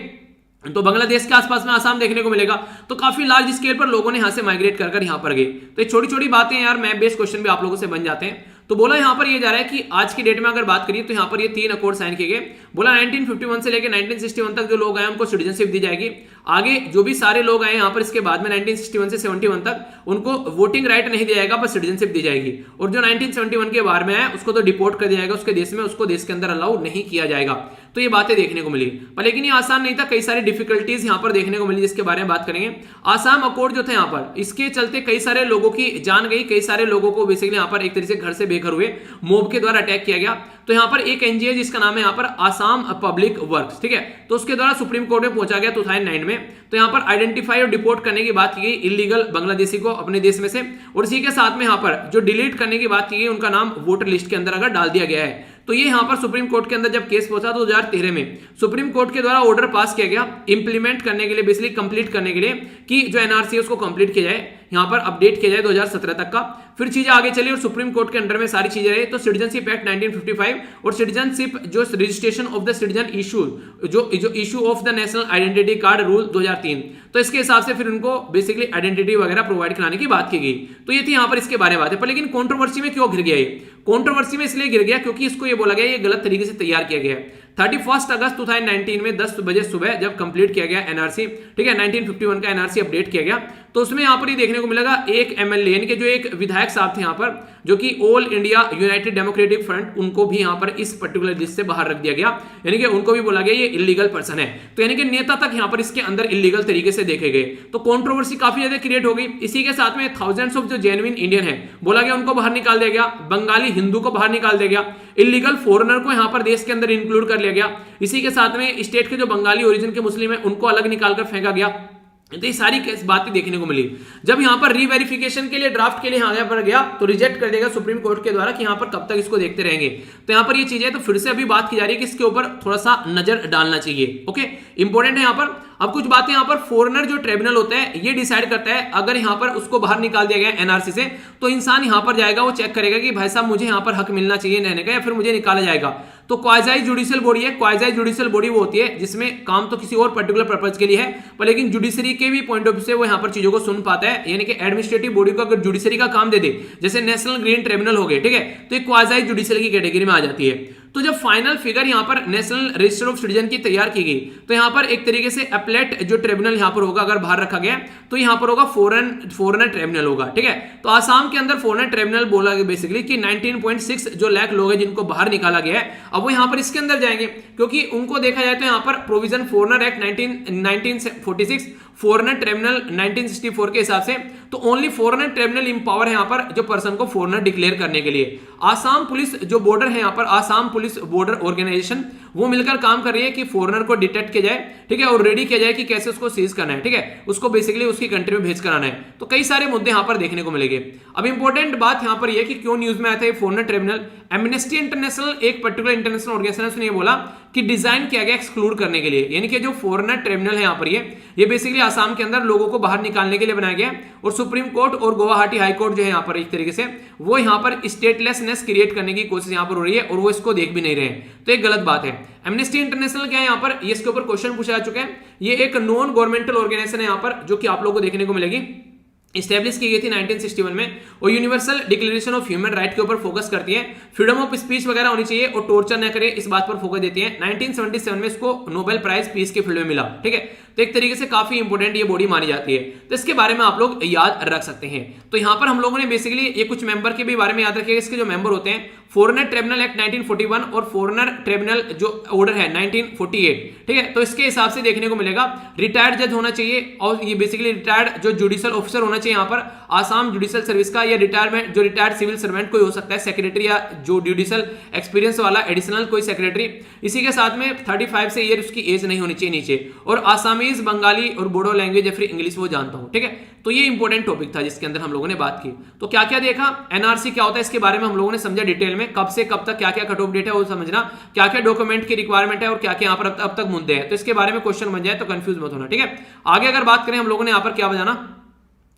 तो बांग्लादेश के आसपास में आसाम देखने को मिलेगा, तो काफी लार्ज स्केल पर लोगों ने यहां से माइग्रेट कर यहाँ पर गए। तो ये छोटी छोटी बातें यार मैप बेस्ड क्वेश्चन भी आप लोगों से बन जाते हैं। तो बोला यहाँ पर ये जा रहा है कि आज की डेट में अगर बात करिए तो यहाँ पर ये 3 अकॉर्ड साइन किए गए। बोला 1951 से लेकर 1961 तक जो लोग आए उनको सिटीजनशिप दी जाएगी। आगे जो भी सारे लोग आए यहाँ पर इसके बाद में 1961 से 71 तक उनको वोटिंग राइट नहीं दिया जाएगा, बस सिटीजनशिप दी जाएगी। और जो 1971 के बाहर में आया उसको तो डिपोर्ट कर दिया जाएगा उसके देश में, उसको देश के अंदर अलाउ नहीं किया जाएगा। तो ये बातें देखने को मिली, पर लेकिन ये आसान नहीं था, कई सारी डिफिकल्टीज यहाँ पर देखने को मिली जिसके बारे में बात करेंगे। आसाम अकॉर्ड जो था यहाँ पर, इसके चलते कई सारे लोगों की जान गई, कई सारे लोगों को बेसिकली यहाँ पर एक तरीके से घर से बेघर हुए, मोब के द्वारा अटैक किया गया। तो यहाँ पर एक एनजीओ जिसका नाम है यहाँ पर आसाम पब्लिक वर्क्स, ठीक है, तो उसके द्वारा सुप्रीम कोर्ट में पहुंचा गया 2009 में। तो यहाँ पर आइडेंटिफाई और डिपोर्ट करने की बात की गई इलीगल बांग्लादेशी को अपने देश में से, और इसी के साथ में यहाँ पर जो डिलीट करने की बात की गई उनका नाम वोटर लिस्ट के अंदर अगर डाल दिया गया है। तो ये यहाँ पर सुप्रीम कोर्ट के अंदर जब केस पहुंचा तो 2013 में सुप्रीम कोर्ट के द्वारा ऑर्डर पास किया गया इंप्लीमेंट करने के लिए, बेसिकली कंप्लीट करने के लिए कि जो एनआरसी है उसको कंप्लीट किया जाए, यहाँ पर अपडेट किया जाए 2017 तक का। फिर चीजें आगे चली और सुप्रीम कोर्ट के अंडर में सारी चीजें रही। तो सिटीजनशिप एक्ट 1955 और सिटीजनशिप जो registration of the citizen issue जो issue of the national identity card rule 2003, तो इसके हिसाब से फिर उनको बेसिकली आइडेंटिटी वगैरह प्रोवाइड कराने की बात की गई। तो ये थी यहाँ पर इसके बारे में बात है। पर लेकिन कंट्रोवर्सी में क्यों गिर गया ये? कंट्रोवर्सी में इसलिए गिर गया क्योंकि इसको ये बोला गया ये गलत तरीके से तैयार किया गया है। 31 अगस्त 2019 में 10 बजे सुबह जब कंप्लीट किया गया एनआरसी, ठीक है, 1951 का एनआरसी अपडेट किया गया, तो उसमें यहाँ पर ही देखने को मिलेगा एक एमएलए यानी कि जो एक विधायक साहब थे यहाँ पर, जो कि all India United democratic front, उनको भी यहाँ पर इस पर्टिकुलर लिस्ट से बाहर रख दिया गया, यानी कि उनको भी बोला गया ये इलीगल पर्सन है। तो यानी कि नेता तक यहाँ पर इसके अंदर इलीगल तरीके से देखे गए। तो कंट्रोवर्सी काफी ज्यादा क्रिएट हो गई। इसी के साथ में थाउजेंड्स ऑफ जो जेन्युइन इंडियन है बोला गया उनको बाहर निकाल दिया गया, बंगाली हिंदू को बाहर निकाल दिया गया, इलीगल फॉरेनर को यहाँ पर देश के अंदर इंक्लूड कर लिया गया। इसी के साथ में स्टेट के जो बंगाली ओरिजिन के मुस्लिम है उनको अलग निकालकर फेंका गया। तो ये सारी बातें देखने को मिली। जब यहाँ पर रीवेरिफिकेशन के लिए ड्राफ्ट के लिए यहाँ पर गया तो रिजेक्ट कर देगा सुप्रीम कोर्ट के द्वारा कि यहाँ पर कब तक इसको देखते रहेंगे। तो यहाँ पर ये चीजें तो फिर से अभी बात की जा रही है कि इसके ऊपर थोड़ा सा नजर डालना चाहिए। ओके, इंपॉर्टेंट है यहाँ पर। अब कुछ बातें यहाँ पर फॉरेनर जो ट्रिब्यूनल होता है ये डिसाइड करता है, अगर यहाँ पर उसको बाहर निकाल दिया गया एनआरसी से तो इंसान यहाँ पर जाएगा, वो चेक करेगा कि भाई साहब मुझे यहाँ पर हक मिलना चाहिए रहने का या फिर मुझे निकाला जाएगा। तो क्वाजाई जुडिशियल बॉडी है। क्वाजाई जुडिशियल बॉडी वो होती है जिसमें काम तो किसी और पर्टिकुलर पर्पज के लिए है, पर लेकिन जुडिशरी के भी पॉइंट ऑफ व्यू से वो यहाँ पर चीजों को सुन पाता है। यानी कि एडमिनिस्ट्रेटिव बॉडी को अगर जुडिशरी का काम दे दे, जैसे नेशनल ग्रीन ट्रिब्यूनल हो गए, ठीक है, तो ये क्वाजाई जुडिशियल की कैटेगरी में आ जाती है। तो जब फाइनल फिगर यहाँ पर नेशनल रजिस्टर ऑफ सिटीजन की तैयार की गई तो यहाँ पर एक तरीके से अपलेट जो ट्रिब्यूनल यहाँ पर होगा अगर बाहर रखा गया तो यहाँ पर होगा फॉरेनर ट्रिब्यूनल होगा। ठीक है, तो आसाम के अंदर फॉरेनर ट्रिब्यूनल बोला गया बेसिकली कि 19.6 जो लाख लोग हैं जिनको बाहर निकाला गया है, अब वो यहाँ पर इसके अंदर जाएंगे क्योंकि उनको देखा जाए तो यहाँ पर provision foreigner act 1946 foreigner tribunal 1964 के हिसाब से तो ओनली फॉरेनर ट्रिब्यूनल इंपावर है यहाँ पर जो पर्सन को फॉरेनर डिक्लेयर करने के लिए। आसाम पुलिस जो बॉर्डर है यहाँ पर आसाम पुलिस बॉर्डर ऑर्गेनाइजेशन वो मिलकर काम कर रही है कि फॉरेनर को डिटेक्ट किया जाए, ठीक है, और रेडी किया जाए कि कैसे उसको सीज करना है, ठीक है, उसको बेसिकली उसकी कंट्री में भेज कर आना है। तो कई सारे मुद्दे यहाँ पर देखने को मिलेंगे। अब इंपॉर्टेंट बात यहाँ पर यह कि क्यों न्यूज में आया था ये फॉरेनर ट्रिब्यूनल। एमनेस्टी इंटरनेशनल एक पर्टिकुलर इंटरनेशनल ऑर्गेनाइजेशन है, उसने ये बोला कि डिजाइन किया गया एक्सक्लूड करने के लिए, यानी कि जो फॉरेनर ट्रिब्यूनल है यहाँ पर ये बेसिकली आसाम के अंदर लोगों को बाहर निकालने के लिए बनाया गया और सुप्रीम कोर्ट और गुवाहाटी हाई कोर्ट जो है यहाँ पर एक तरीके से वो यहाँ पर स्टेटलेसनेस क्रिएट करने की कोशिश यहाँ पर हो रही है और वो इसको देख भी नहीं रहे हैं, तो एक गलत बात है। एमनेस्टी इंटरनेशनल क्या है यहाँ पर, ये इसके ऊपर क्वेश्चन पूछा जा चुका है। ये एक नॉन गवर्नमेंटल ऑर्गेनाइजेशन है यहाँ पर जो कि आप लोगों को देखने को मिलेगी, इस्टेब्लिश की गई थी 1961 में और universal declaration of human right के ऊपर फोकस करती है, फ्रीडम ऑफ स्पीच वगैरह होनी चाहिए और टॉर्चर न करे इस बात पर फोकस देती है। 1977 में इसको नोबेल प्राइज पीस के फील्ड में मिला। ठीक है, तो एक तरीके से काफी इंपोर्टेंट ये बॉडी मानी जाती है, तो इसके बारे में आप लोग याद रख सकते हैं। तो यहाँ पर हम लोगों ने बेसिकली ये कुछ मेंबर के भी बारे में याद रखिएगा। इसके जो मेंबर होते हैं फॉरेनर ट्रिब्यूनल एक्ट 1941 और फॉरेनर ट्रिब्यूनल जो ऑर्डर है 1948, ठीक है, तो इसके हिसाब से देखने को मिलेगा रिटायर्ड जज होना चाहिए और ये बेसिकली रिटायर्ड जो जुडिशियल ऑफिसर होना चाहिए यहाँ पर आसाम जुडिशियल सर्विस का, या रिटायरमेंट जो रिटायर्ड सिविल सर्वेंट कोई हो सकता है, सेक्रेटरी या जो जुडिशियल एक्सपीरियंस वाला एडिशनल कोई सेक्रेटरी। इसी के साथ में 35 से ईयर उसकी एज नहीं होनी चाहिए नीचे, और आसामीज, बंगाली और बोडो लैंग्वेज या फिर इंग्लिश वो जानता हूं। ठीक है, तो ये इंपॉर्टेंट टॉपिक था जिसके अंदर हम लोगों ने बात की। तो क्या क्या देखा, एनआरसी क्या होता है इसके बारे में हम लोगों ने समझा डिटेल में, कब से कब तक क्या क्या कट ऑफ डेट है वो समझना, क्या क्या डॉक्यूमेंट की रिक्वायरमेंट है और क्या क्या यहाँ पर अब तक मुद्दे हैं, तो इसके बारे में क्वेश्चन बन जाए तो कंफ्यूज मत होना। ठीक है, आगे अगर बात करें हम लोगों ने यहाँ पर क्या बजाना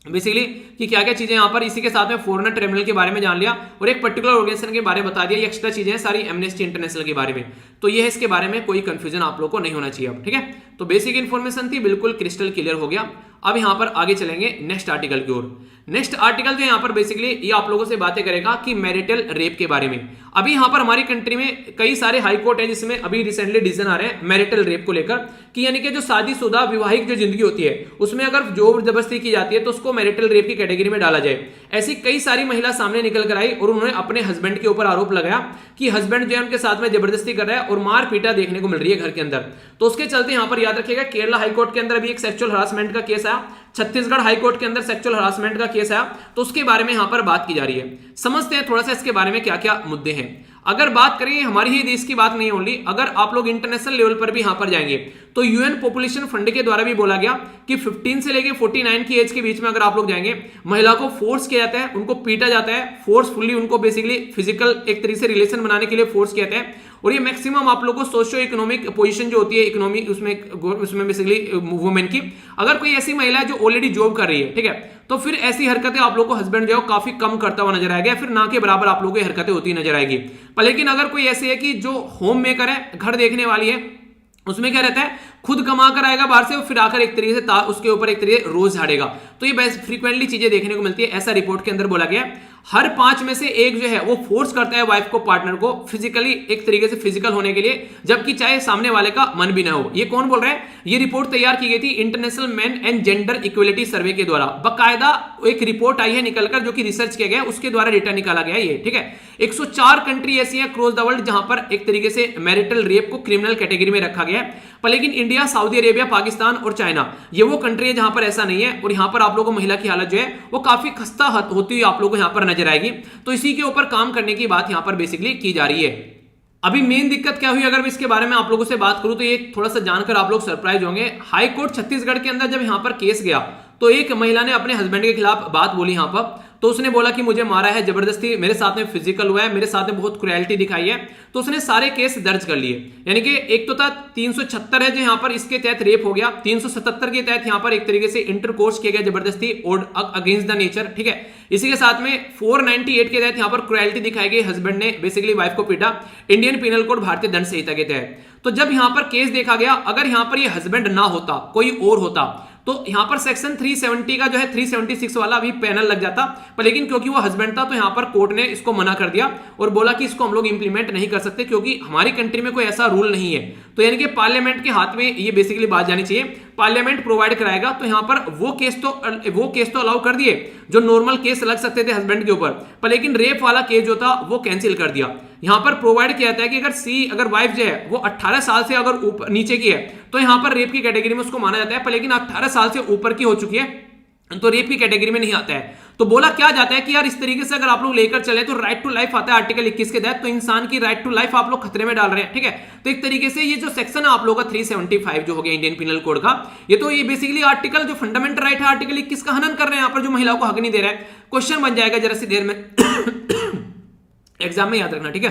बेसिकली कि क्या क्या चीजें यहाँ पर, इसी के साथ में फॉरेनर ट्रिब्यूनल के बारे में जान लिया और एक पर्टिकुलर ऑर्गेनाइजेशन के बारे में बता दिया, ये एक्स्ट्रा चीजें हैं सारी एमनेस्टी इंटरनेशनल के बारे में। तो ये है, इसके बारे में कोई कंफ्यूजन आप लोग को नहीं होना चाहिए अब। ठीक है, तो बेसिक इन्फॉर्मेशन थी, बिल्कुल क्रिस्टल क्लियर हो गया। अब यहाँ पर आगे चलेंगे नेक्स्ट आर्टिकल की ओर। नेक्स्ट आर्टिकल जो यहाँ पर बेसिकली ये आप लोगों से बातें करेगा कि मैरिटल रेप के बारे में। अभी यहाँ पर हमारी कंट्री में कई सारे हाई कोर्ट है जिसमें अभी रिसेंटली डिसीजन आ रहे हैं मैरिटल रेप को लेकर कि यानी कि जो शादीशुदा विवाहिक जो जिंदगी होती है उसमें अगर जोर जबरदस्ती की जाती है तो उसको मैरिटल रेप की कैटेगरी में डाला जाए। ऐसी कई सारी महिला सामने निकल कर आई और उन्होंने अपने हस्बैंड के ऊपर आरोप लगाया कि हस्बैंड जो है उनके साथ में जबरदस्ती कर रहा है और मार पीटा देखने को मिल रही है घर के अंदर। तो उसके चलते यहाँ पर याद रखिएगा केरला हाईकोर्ट के अंदर अभी एक सेक्सुअल हरासमेंट का केस आया, छत्तीसगढ़ हाईकोर्ट के अंदर सेक्सुअल हरासमेंट का केस आया, तो उसके बारे में यहाँ पर बात की जा रही है। समझते हैं थोड़ा सा इसके बारे में क्या क्या मुद्दे हैं। अगर बात करें हमारी ही देश की बात नहीं ओनली, अगर आप लोग इंटरनेशनल लेवल पर भी यहाँ पर जाएंगे तो यूएन पॉपुलेशन फंड के द्वारा भी बोला गया कि 15 से लेके 49 की एज के बीच में अगर आप लोग जाएंगे महिला को फोर्स किया जाता है, उनको पीटा जाता है, फोर्सफुली उनको बेसिकली फिजिकल एक तरीके से रिलेशन बनाने के लिए फोर्स किया जाता है। और ये मैक्सिमम आप लोगों को सोशियो इकोनॉमिक पोजीशन जो होती है इकोनॉमी उसमें बेसिकली वुमेन की, अगर कोई ऐसी महिला है जो ऑलरेडी जॉब कर रही है, ठीक है, तो फिर ऐसी हरकतें आप लोग को हस्बैंड जो है काफी कम करता हुआ नजर आएगा, फिर ना के बराबर आप लोगों की हरकतें होती नजर आएगी। पर लेकिन अगर कोई ऐसी है कि जो होम मेकर है, घर देखने वाली है, उसमें क्या रहता है खुद कमा कर आएगा बाहर से और फिर आकर एक तरीके से उसके ऊपर एक तरीके रोज झाड़ेगा, तो ये फ्रीक्वेंटली चीजें देखने को मिलती है। ऐसा रिपोर्ट के अंदर बोला गया हर 5 में से एक जो है वो फोर्स करता है वाइफ को, पार्टनर को फिजिकली एक तरीके से फिजिकल होने के लिए, जबकि चाहे सामने वाले का मन भी ना हो। ये कौन बोल रहा है, ये रिपोर्ट तैयार की गई थी international man and gender equality survey के द्वारा, बकायदा एक रिपोर्ट आई है निकलकर जो कि रिसर्च किया गया उसके द्वारा डेटा निकाला गया ये। ठीक है, 104 कंट्री ऐसी है क्रॉस द वर्ल्ड जहां पर एक तरीके से मैरिटल रेप को क्रिमिनल कैटेगरी में रखा गया है, पर लेकिन इंडिया, सऊदी अरेबिया, पाकिस्तान और चाइना ये वो कंट्री है जहां पर ऐसा नहीं है। और यहां पर आप लोगों को महिला की हालत जो है वो काफी खस्ता होती हुई आप लोगों को यहां पर नजर आएगी। तो इसी के ऊपर काम करने की बात यहां पर बेसिकली की जा रही है। अभी मेन दिक्कत क्या हुई, अगर मैं इसके बारे में आप लोगों से बात करूं तो ये थोड़ा सा जानकर आप लोग सरप्राइज होंगे। हाई कोर्ट छत्तीसगढ़ के अंदर जब यहां पर केस गया तो एक महिला ने अपने हस्बैंड के खिलाफ बात बोली यहां पर। तो उसने बोला कि मुझे मारा है जबरदस्ती, मेरे साथ में फिजिकल हुआ है, मेरे साथ में बहुत क्रुएल्टी दिखाई है। तो उसने सारे केस दर्ज कर लिए, यानी कि एक तो था 376 है जो यहां पर इसके तहत रेप हो गया, 377 के तहत यहां पर एक तरीके से इंटरकोर्स किया गया जबरदस्ती और अगेंस्ट द नेचर, ठीक है। इसी के साथ में 498 के तहत यहां पर क्रुएल्टी दिखाई गई, हस्बैंड ने बेसिकली वाइफ को पीटा, इंडियन पिनल कोड भारतीय दंड संहिता के तहत। तो जब यहां पर केस देखा गया, अगर यहां पर ये हस्बैंड ना होता, कोई और होता, तो यहां पर सेक्शन 370 का जो है 376 वाला अभी पैनल लग जाता, पर लेकिन क्योंकि वो हस्बैंड था तो यहां पर कोर्ट ने इसको मना कर दिया और बोला कि इसको हम लोग इंप्लीमेंट नहीं कर सकते क्योंकि हमारी कंट्री में कोई ऐसा रूल नहीं है। तो यानी कि पार्लियामेंट के हाथ में ये बेसिकली बात जानी चाहिए, पार्लियामेंट प्रोवाइड कराएगा। तो यहां पर वो केस तो अलाउ कर दिए जो नॉर्मल केस लग सकते थे हस्बैंड के ऊपर, पर लेकिन रेप वाला केस जो था वो कैंसिल कर दिया। यहां पर प्रोवाइड किया जाता है कि अगर वाइफ जो है वो 18 साल से अगर ऊपर नीचे की है तो यहां पर रेप की कैटेगरी में उसको माना जाता है, पर लेकिन 18 साल से ऊपर की हो चुकी है तो रेप की कैटेगरी में नहीं आता है। तो बोला क्या जाता है कि यार इस तरीके से अगर आप लोग लेकर चले तो राइट टू लाइफ आता है आर्टिकल 21 के तहत, तो इंसान की राइट टू लाइफ आप लोग खतरे में डाल रहे हैं, ठीक है। तो एक तरीके से ये जो सेक्शन है आप लोगों का 375 जो हो गया इंडियन पिनल कोड का, ये बेसिकली आर्टिकल जो फंडामेंटल राइट है आर्टिकल 21 का हनन कर रहे हैं यहाँ पर, जो महिलाओं को हक नहीं दे रहा है। क्वेश्चन बन जाएगा जरा सी देर में एग्जाम में याद रखना, ठीक है।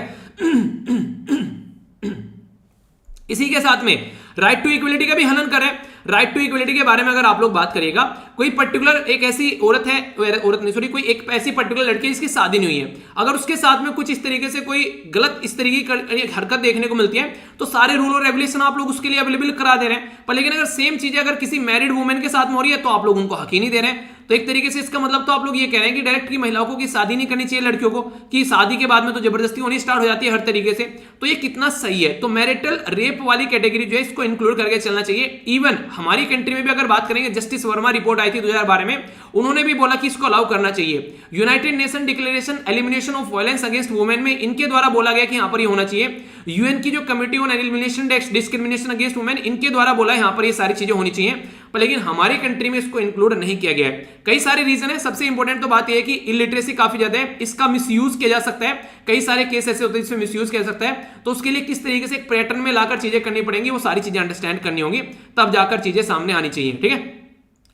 इसी के साथ में राइट टू इक्वलिटी का भी हनन करें। राइट टू इक्वलिटी के बारे में अगर आप लोग बात करिएगा, कोई पर्टिकुलर एक ऐसी औरत कोई एक ऐसी पर्टिकुलर लड़की जिसकी शादी नहीं हुई है, अगर उसके साथ में कुछ इस तरीके से कोई गलत इस तरीके की हरकत देखने को मिलती है तो सारे रूल और रेगुलेशन आप लोग उसके लिए अवेलेबल करा दे रहे हैं। पर लेकिन अगर सेम चीजें अगर किसी मैरिड वुमेन के साथ में हो रही है तो आप लोग उनको हक ही नहीं दे रहे हैं। तो एक तरीके से इसका मतलब तो आप लोग ये कह रहे हैं कि डायरेक्ट की महिलाओं को की शादी नहीं करनी चाहिए, लड़कियों को कि शादी के बाद में तो जबरदस्ती होनी स्टार्ट हो जाती है हर तरीके से। तो ये कितना सही है। तो मैरिटल रेप वाली कैटेगरी जो है इसको इंक्लूड करके चलना चाहिए। इवन हमारी कंट्री में भी अगर बात करेंगे, जस्टिस वर्मा रिपोर्ट आई थी 2012 में, उन्होंने भी बोला कि इसको अलाउ करना चाहिए। United nation declaration elimination of violence against women में इनके द्वारा बोला गया कि यहां पर ये होना चाहिए। यूएन की जो committee on elimination discrimination against women, इनके द्वारा बोला यहां पर ये सारी चीजें होनी चाहिए, पर लेकिन हमारी कंट्री में इसको इंक्लूड नहीं किया गया है। कई सारे रीजन है। सबसे इंपॉर्टेंट तो बात यह है कि इलिटरेसी काफी ज्यादा है, इसका मिसयूज किया जा सकता है। कई सारे केस ऐसे होते हैं जिसमें मिसयूज किया जा सकता है, तो उसके लिए किस तरीके से एक पैटर्न में लाकर चीजें करनी पड़ेंगी, वो सारी चीजें अंडरस्टैंड करनी होंगी, तब जाकर चीजें सामने आनी चाहिए, ठीक है।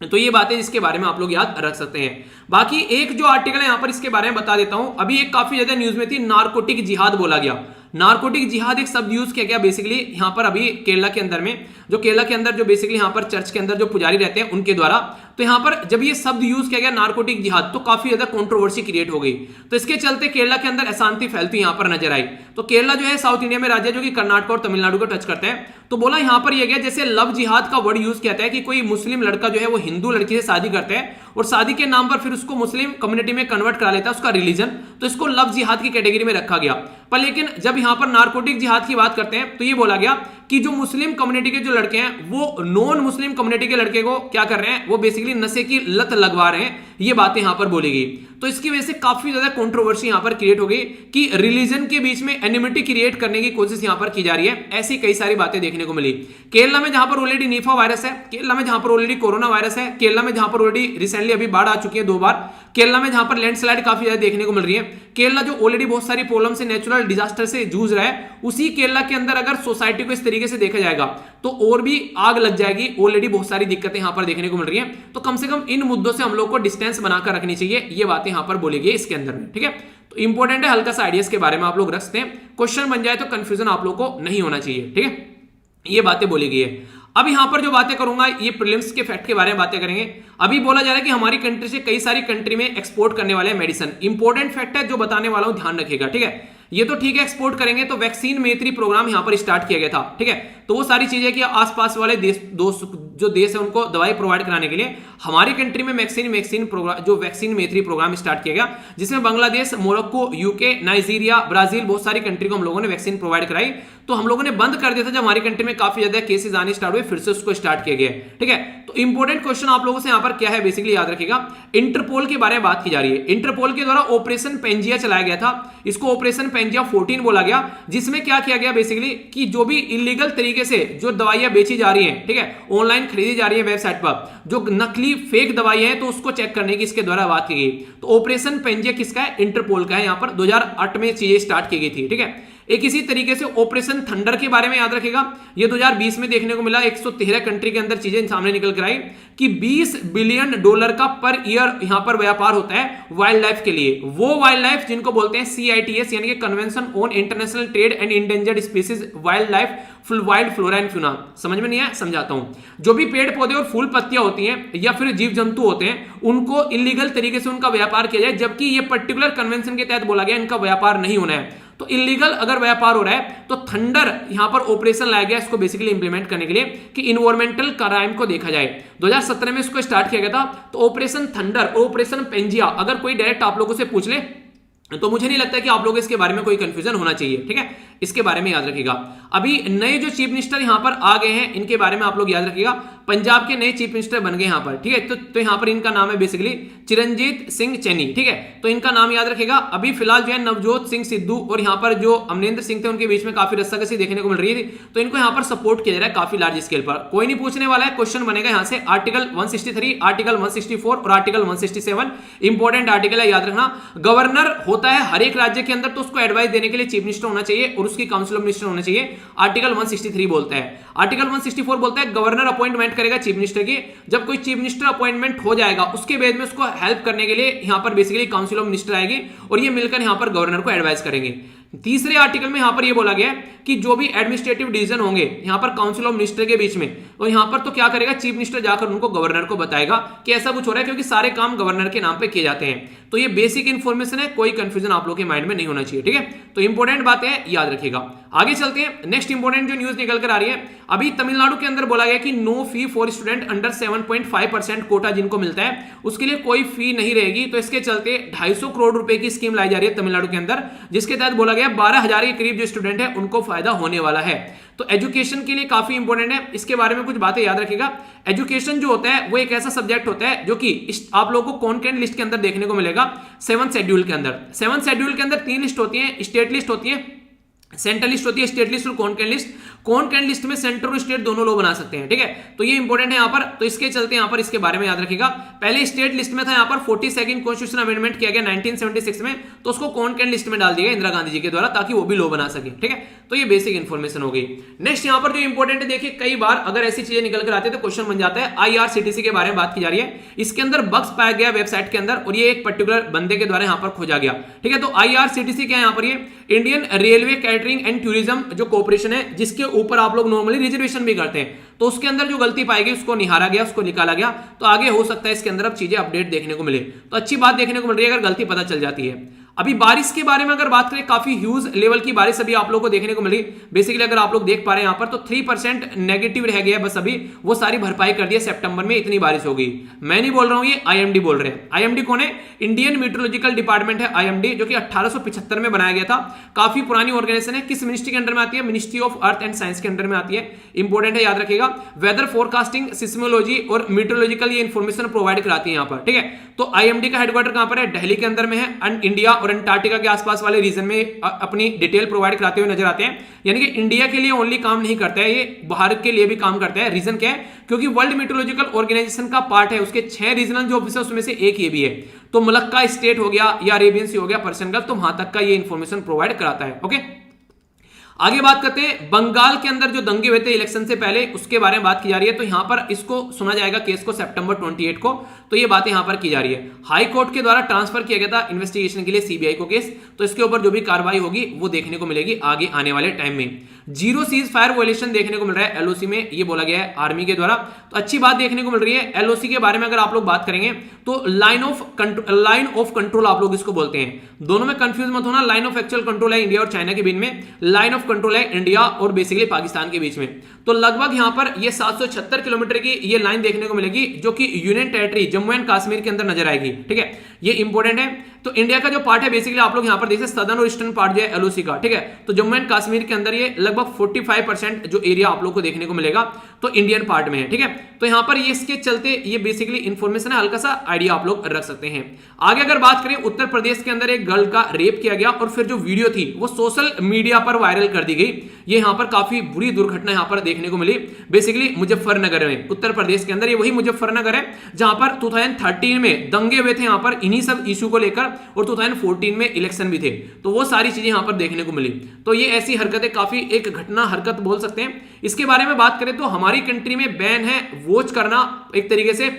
तो ये बातें जिसके बारे में आप लोग याद रख सकते हैं। बाकी एक जो आर्टिकल है यहां पर इसके बारे में बता देता हूं। अभी एक काफी ज्यादा न्यूज में थी, नारकोटिक जिहाद बोला गया। नारकोटिक जिहाद एक शब्द यूज किया गया बेसिकली यहां पर अभी केरला के अंदर में, जो केरला के अंदर जो बेसिकली यहां पर चर्च के अंदर जो पुजारी रहते हैं उनके द्वारा। तो यहां पर जब ये शब्द यूज किया गया नारकोटिक जिहाद, तो काफी ज्यादा कंट्रोवर्सी क्रिएट हो गई। तो इसके चलते केरला के अंदर अशांति फैलती यहां पर नजर आई। तो केरला जो है साउथ इंडिया में राज्य जो कि कर्नाटक और तमिलनाडु को टच करता है। तो बोला यहां पर यह गया, जैसे लव जिहाद का वर्ड यूज किया है कि कोई मुस्लिम लड़का जो है वो हिंदू लड़की से शादी करता है और शादी के नाम पर फिर उसको मुस्लिम कम्युनिटी में कन्वर्ट करा लेता है उसका रिलीजन, तो इसको लव जिहाद की कैटेगरी में रखा गया। पर लेकिन जब यहां पर नारकोटिक जिहाद की बात करते हैं तो ये बोला गया कि जो मुस्लिम कम्युनिटी के जो लड़के हैं वो नॉन मुस्लिम कम्युनिटी के लड़के को क्या कर रहे हैं, वो बेसिकली नशे की लत लगवा रहे हैं। ये बातें यहां पर बोली गई। तो इसकी वजह से काफी ज्यादा कंट्रोवर्सी यहां पर क्रिएट हो गई कि रिलीजन के बीच में एनिमिटी क्रिएट करने की कोशिश यहां पर की जा रही है। ऐसी कई सारी बातें देखने को मिली। केरला में जहां पर ऑलरेडी निफा वायरस है, केरला में जहां पर ऑलरेडी कोरोना वायरस है, केरला में जहां पर ऑलरेडी रिसेंटली अभी बाढ़ आ चुकी है 2 बार, केरला में जहां पर लैंडस्लाइड काफी ज्यादा देखने को मिल रही है, केरला जो ऑलरेडी बहुत सारी प्रॉब्लम से नेचुरल डिजास्टर से जूझ रहा है, उसी केरला के अंदर अगर सोसाइटी को इस तरीके से देखा जाएगा तो और भी आग लग जाएगी। ऑलरेडी बहुत सारी दिक्कतें यहां पर देखने को मिल रही हैं। तो कम से कम इन मुद्दों से हम लोग को डिस्टेंस बनाकर रखनी चाहिए। ये बातें यहां पर बोली गई इसके अंदर में, ठीक है। तो इंपॉर्टेंट है, हल्का सा आइडियाज के बारे में आप लोग रख सकते हैं। क्वेश्चन बन जाए तो कंफ्यूजन आप लोग को नहीं होना चाहिए, ठीक है। ये बातें बोली गई है। अब यहां पर जो बातें करूंगा ये प्रीलिम्स के फैक्ट के बारे में बातें करेंगे। अभी बोला जा रहा है कि हमारी कंट्री से कई सारी कंट्री में एक्सपोर्ट करने वाले मेडिसिन, इंपॉर्टेंट फैक्ट है जो बताने वाला हूं, ध्यान रखिएगा, ठीक है। ये तो ठीक है एक्सपोर्ट करेंगे, तो वैक्सीन मैत्री प्रोग्राम यहां पर स्टार्ट किया गया था, ठीक है। तो वो सारी चीजें कि आसपास वाले जो देश है उनको दवाई प्रोवाइड कराने के लिए हमारी कंट्री में वैक्सीन मैत्री प्रोग्राम स्टार्ट किया गया, जिसमें Bangladesh, Morocco, UK, Nigeria, Brazil, बहुत सारी कंट्री को हम लोगों ने वैक्सीन प्रोवाइड कराई। तो हम लोगों ने बंद कर दिया था जब हमारी कंट्री में काफी ज्यादा केसेस आने स्टार्ट हुए, फिर से उसको स्टार्ट किया गया, ठीक है। तो इंपॉर्टेंट क्वेश्चन आप लोगों से यहां पर क्या है बेसिकली याद रखिएगा। इंटरपोल के बारे में बात की जा रही है। इंटरपोल के द्वारा ऑपरेशन पेंजिया चलाया गया था, इसको ऑपरेशन पेंजिया 14 बोला गया, जिसमें क्या किया गया बेसिकली कि जो भी इलीगल तरीके से जो दवाइयां बेची जा रही हैं, ठीक है, ऑनलाइन खरीदी जा रही है वेबसाइट पर, जो नकली फेक दवाइयां हैं, तो उसको चेक करने की इसके द्वारा बात की गई। तो ऑपरेशन पेंजिया किसका है? इंटरपोल का है। यहां पर 2008 में चीजें स्टार्ट की गई थी, ठीक है। एक इसी तरीके से ऑपरेशन थंडर के बारे में याद रखेगा, ये 2020 में देखने को मिला, 113 कंट्री के अंदर चीजें सामने निकल कर आई कि $20 बिलियन का पर ईयर यहां पर व्यापार होता है वाइल्ड लाइफ के लिए। वो वाइल्ड लाइफ जिनको बोलते हैं CITES यानी कि convention on international trade and endangered species wild life wild flora and fauna. समझ में नहीं आया, समझाता हूं। जो भी पेड़ पौधे और फूल पत्तियां होती हैं या फिर जीव जंतु होते हैं उनको इलीगल तरीके से उनका व्यापार किया जाए, जबकि ये पर्टिकुलर कन्वेंशन के तहत बोला गया इनका व्यापार नहीं होना है। तो इलीगल अगर व्यापार हो रहा है तो थंडर यहां पर ऑपरेशन लाया गया इसको बेसिकली इंप्लीमेंट करने के लिए कि इन्वायरमेंटल क्राइम को देखा जाए। 2017 में इसको स्टार्ट किया गया था। तो ऑपरेशन थंडर और ऑपरेशन पेंजिया अगर कोई डायरेक्ट आप लोगों से पूछ ले तो मुझे नहीं लगता कि आप लोगों इसके बारे में कोई कंफ्यूजन होना चाहिए, ठीक है, इसके बारे में याद रखिएगा। अभी नए जो चीफ मिनिस्टर यहां पर आ गए हैं इनके बारे में आप लोग याद रखिएगा। पंजाब के नए चीफ मिनिस्टर बन गए यहां पर, ठीक है। तो यहां पर इनका नाम है बेसिकली चिरंजीत सिंह चैनी, ठीक है, तो इनका नाम याद रखेगा। अभी फिलहाल जो है नवजोत सिंह सिद्धू और यहां पर जो अमरिंदर सिंह थे उनके बीच में काफी रस्साकसी देखने को मिल रही थी, तो इनको यहां पर सपोर्ट किया जा रहा है काफी लार्ज स्केल पर। कोई नहीं पूछने वाला है, क्वेश्चन बनेगा यहां से आर्टिकल 163, आर्टिकल 164 और आर्टिकल 167 इंपॉर्टेंट आर्टिकल है, याद रखना। गवर्नर होता है हर एक राज्य के अंदर, तो उसको एडवाइस देने के लिए चीफ मिनिस्टर होना चाहिए और उसकी काउंसिल ऑफ मिनिस्टर होना चाहिए। आर्टिकल 163 बोलता है। आर्टिकल 164 बोलता है गवर्नर अपॉइंटमेंट करेगा चीफ मिनिस्टर की। जब कोई चीफ मिनिस्टर अपॉइंटमेंट हो जाएगा उसके बाद में उसको हेल्प करने के लिए यहां पर बेसिकली काउंसिल ऑफ मिनिस्टर आएगी और ये मिलकर यहां पर गवर्नर को एडवाइस करेंगे। तीसरे आर्टिकल में यहां पर यह बोला गया है कि जो भी एडमिनिस्ट्रेटिव डिसीजन होंगे यहां पर काउंसिल ऑफ मिनिस्टर के बीच में, तो यहां पर तो क्या करेगा चीफ मिनिस्टर जाकर उनको गवर्नर को बताएगा कि ऐसा कुछ हो रहा है, क्योंकि सारे काम गवर्नर के नाम पे किए जाते हैं। तो ये बेसिक इंफॉर्मेशन है, कोई कंफ्यूजन आप लोगों के माइंड में नहीं होना चाहिए, ठीक है। तो इंपॉर्टेंट बातें याद रखिएगा। आगे चलते हैं, नेक्स्ट इंपॉर्टेंट जो न्यूज निकल कर आ रही है, अभी तमिलनाडु के अंदर बोला गया कि no fee for student under 7.5% quota जिनको मिलता है उसके लिए कोई फी नहीं रहेगी। तो इसके चलते 250 करोड़ रुपए की स्कीम लाई जा रही है तमिलनाडु के अंदर, जिसके तहत बोला गया 12,000 के करीब जो स्टूडेंट है उनको फायदा होने वाला है। तो एजुकेशन के लिए काफी इंपॉर्टेंट है, इसके बारे में कुछ बातें याद रखिएगा। एजुकेशन जो होता है वो एक ऐसा सब्जेक्ट होता है जो कि आप लोगों को कॉन्टेंट लिस्ट के अंदर देखने को मिलेगा 7th शेड्यूल के अंदर। 7th शेड्यूल के अंदर 3 लिस्ट होती है, स्टेट लिस्ट होती है, सेंट्रल लिस्ट होती है, स्टेट लिस्ट और कॉन्टेंट लिस्ट। कॉन्टेंट लिस्ट में सेंटर और स्टेट दोनों लोग बना सकते हैं, ठीक है। तो ये इंपॉर्टेंट है यहां पर, तो इसके चलते यहां पर इसके बारे में याद रखिएगा। पहले स्टेट लिस्ट में था, यहां पर 42nd कॉन्स्टिट्यूशन अमेंडमेंट किया गया 1976 में, तो उसको कॉन्टेंट लिस्ट में डाल दिया इंदिरा गांधी जी के द्वारा ताकि वो भी लो बना सके, ठीक है। तो ये बेसिक इंफॉर्मेशन हो गई। नेक्स्ट यहां पर जो इंपॉर्टेंट है, देखिए कई बार अगर ऐसी चीजें निकल कर आती है तो क्वेश्चन बन जाता है। IRCTC के बारे में बात की जा रही है, इसके अंदर बग्स पाया गया वेबसाइट के अंदर और ये एक पर्टिकुलर बंदे के द्वारा यहां पर खोजा गया, ठीक है। तो IRCTC क्या है यहां पर, ये Indian railway catering and tourism जो कॉर्पोरेशन है, जिसके ऊपर आप लोग नॉर्मली रिजर्वेशन भी करते हैं, तो उसके अंदर जो गलती पाई गई उसको निहारा गया, उसको निकाला गया। तो आगे हो सकता है इसके अंदर अब चीजें अपडेट देखने को मिले, तो अच्छी बात देखने को मिल रही है अगर गलती पता चल जाती है। अभी बारिश के बारे में अगर बात करें, काफी ह्यूज लेवल की बारिश अभी आप लोगों को देखने को मिली। बेसिकली अगर आप लोग देख पा रहे हैं यहां पर, तो 3% नेगेटिव रह गया बस, अभी वो सारी भरपाई कर दिया। सितंबर में इतनी बारिश हो गई, मैं नहीं बोल रहा हूं, ये IMD बोल रहे हैं। IMD कौन है? इंडियन मीटरोलॉजिकल डिपार्टमेंट है IMD, जो कि 1875 में बनाया गया था। काफी पुरानी ऑर्गेनाइजेशन है। किस मिनिस्ट्री के अंडर में आती है? Ministry of earth and science के अंडर में आती है। इंपॉर्टेंट है, याद रखिएगा। वेदर फोरकास्टिंग, सिस्मोलॉजी और मीटरोलॉजिकल ये इंफॉर्मेशन प्रोवाइड कराती है यहां पर, ठीक है। तो IMD का हेडक्वार्टर कहां पर है? दिल्ली के अंदर में है। एंड इंडिया और अंटार्कटिका के आसपास वाले रीजन में अपनी डिटेल प्रोवाइड कराते हुए नजर आते हैं। यानी कि इंडिया के लिए ओनली काम नहीं करता है, ये भारत के लिए भी काम करता है। रीजन क्या है? क्योंकि वर्ल्ड मीटरोलॉजिकल ऑर्गेनाइजेशन का पार्ट है, उसके 6 रीजनल जो ऑफिस है उसमें से एक ये भी है। तो मलक्का स्टेट हो गया या अरेबियन सी हो गया, पर्शियन गल्फ, तो वहां तक का ये इंफॉर्मेशन प्रोवाइड कराता है। ओके, आगे बात करते हैं। बंगाल के अंदर जो दंगे हुए थे इलेक्शन से पहले, उसके बारे में बात की जा रही है। तो यहां पर इसको सुना जाएगा केस को सितंबर 28 को, तो ये बातें यहां पर की जा रही है। हाई कोर्ट के द्वारा ट्रांसफर किया गया था इन्वेस्टिगेशन के लिए CBI को केस, तो इसके ऊपर जो भी कार्रवाई होगी वो देखने को मिलेगी आगे आने वाले टाइम में। जीरो सीज फायर वायलेशन देखने को मिल रहा है LOC में, ये बोला गया है आर्मी के द्वारा, तो अच्छी बात देखने को मिल रही है। LOC के बारे में अगर आप लोग बात करेंगे तो लाइन ऑफ कंट्रोल आप लोग इसको बोलते हैं। दोनों में कंफ्यूज मत होना, लाइन ऑफ एक्चुअल कंट्रोल है इंडिया और चाइना के बीच में, लाइन ऑफ कंट्रोल है इंडिया और बेसिकली पाकिस्तान के बीच में। तो लगभग यहां पर ये 776 किलोमीटर की ये लाइन देखने को मिलेगी, जो कि union territory Jammu and Kashmir के अंदर नजर आएगी, ठीक है। ये इंपॉर्टेंट है। तो इंडिया का जो पार्ट है बेसिकली आप लोग यहां पर देख सकते हैं, सदर्न और ईस्टर्न पार्ट जो है LOC का, ठीक है। तो जम्मू एंड कश्मीर के अंदर ये लगभग 45% जो एरिया आप लोग को देखने को मिलेगा तो इंडियन पार्ट में है, ठीक है। तो यहां पर ये इसके चलते ये बेसिकली इंफॉर्मेशन है, हल्का सा आइडिया आप लोग रख सकते हैं। आगे अगर बात करें, उत्तर प्रदेश के अंदर एक गर्ल का रेप किया गया और फिर जो वीडियो थी वो सोशल मीडिया पर वायरल कर दी गई। ये यहाँ पर काफी बुरी दुर्घटना यहाँ पर देखने को मिली बेसिकली मुजफ्फरनगर में, उत्तर प्रदेश के अंदर। ये वही मुजफ्फरनगर है जहां पर 2013 में दंगे हुए थे यहाँ पर इन्हीं सब इशू को लेकर, और 2014 में इलेक्शन भी थे, तो वो सारी चीजें यहाँ पर देखने को मिली। तो ये ऐसी हरकतें काफी एक घटना हरकत बोल सकते हैं। इसके बारे में बात करें तो हमारी कंट्री में बैन है वॉच करना एक तरीके से,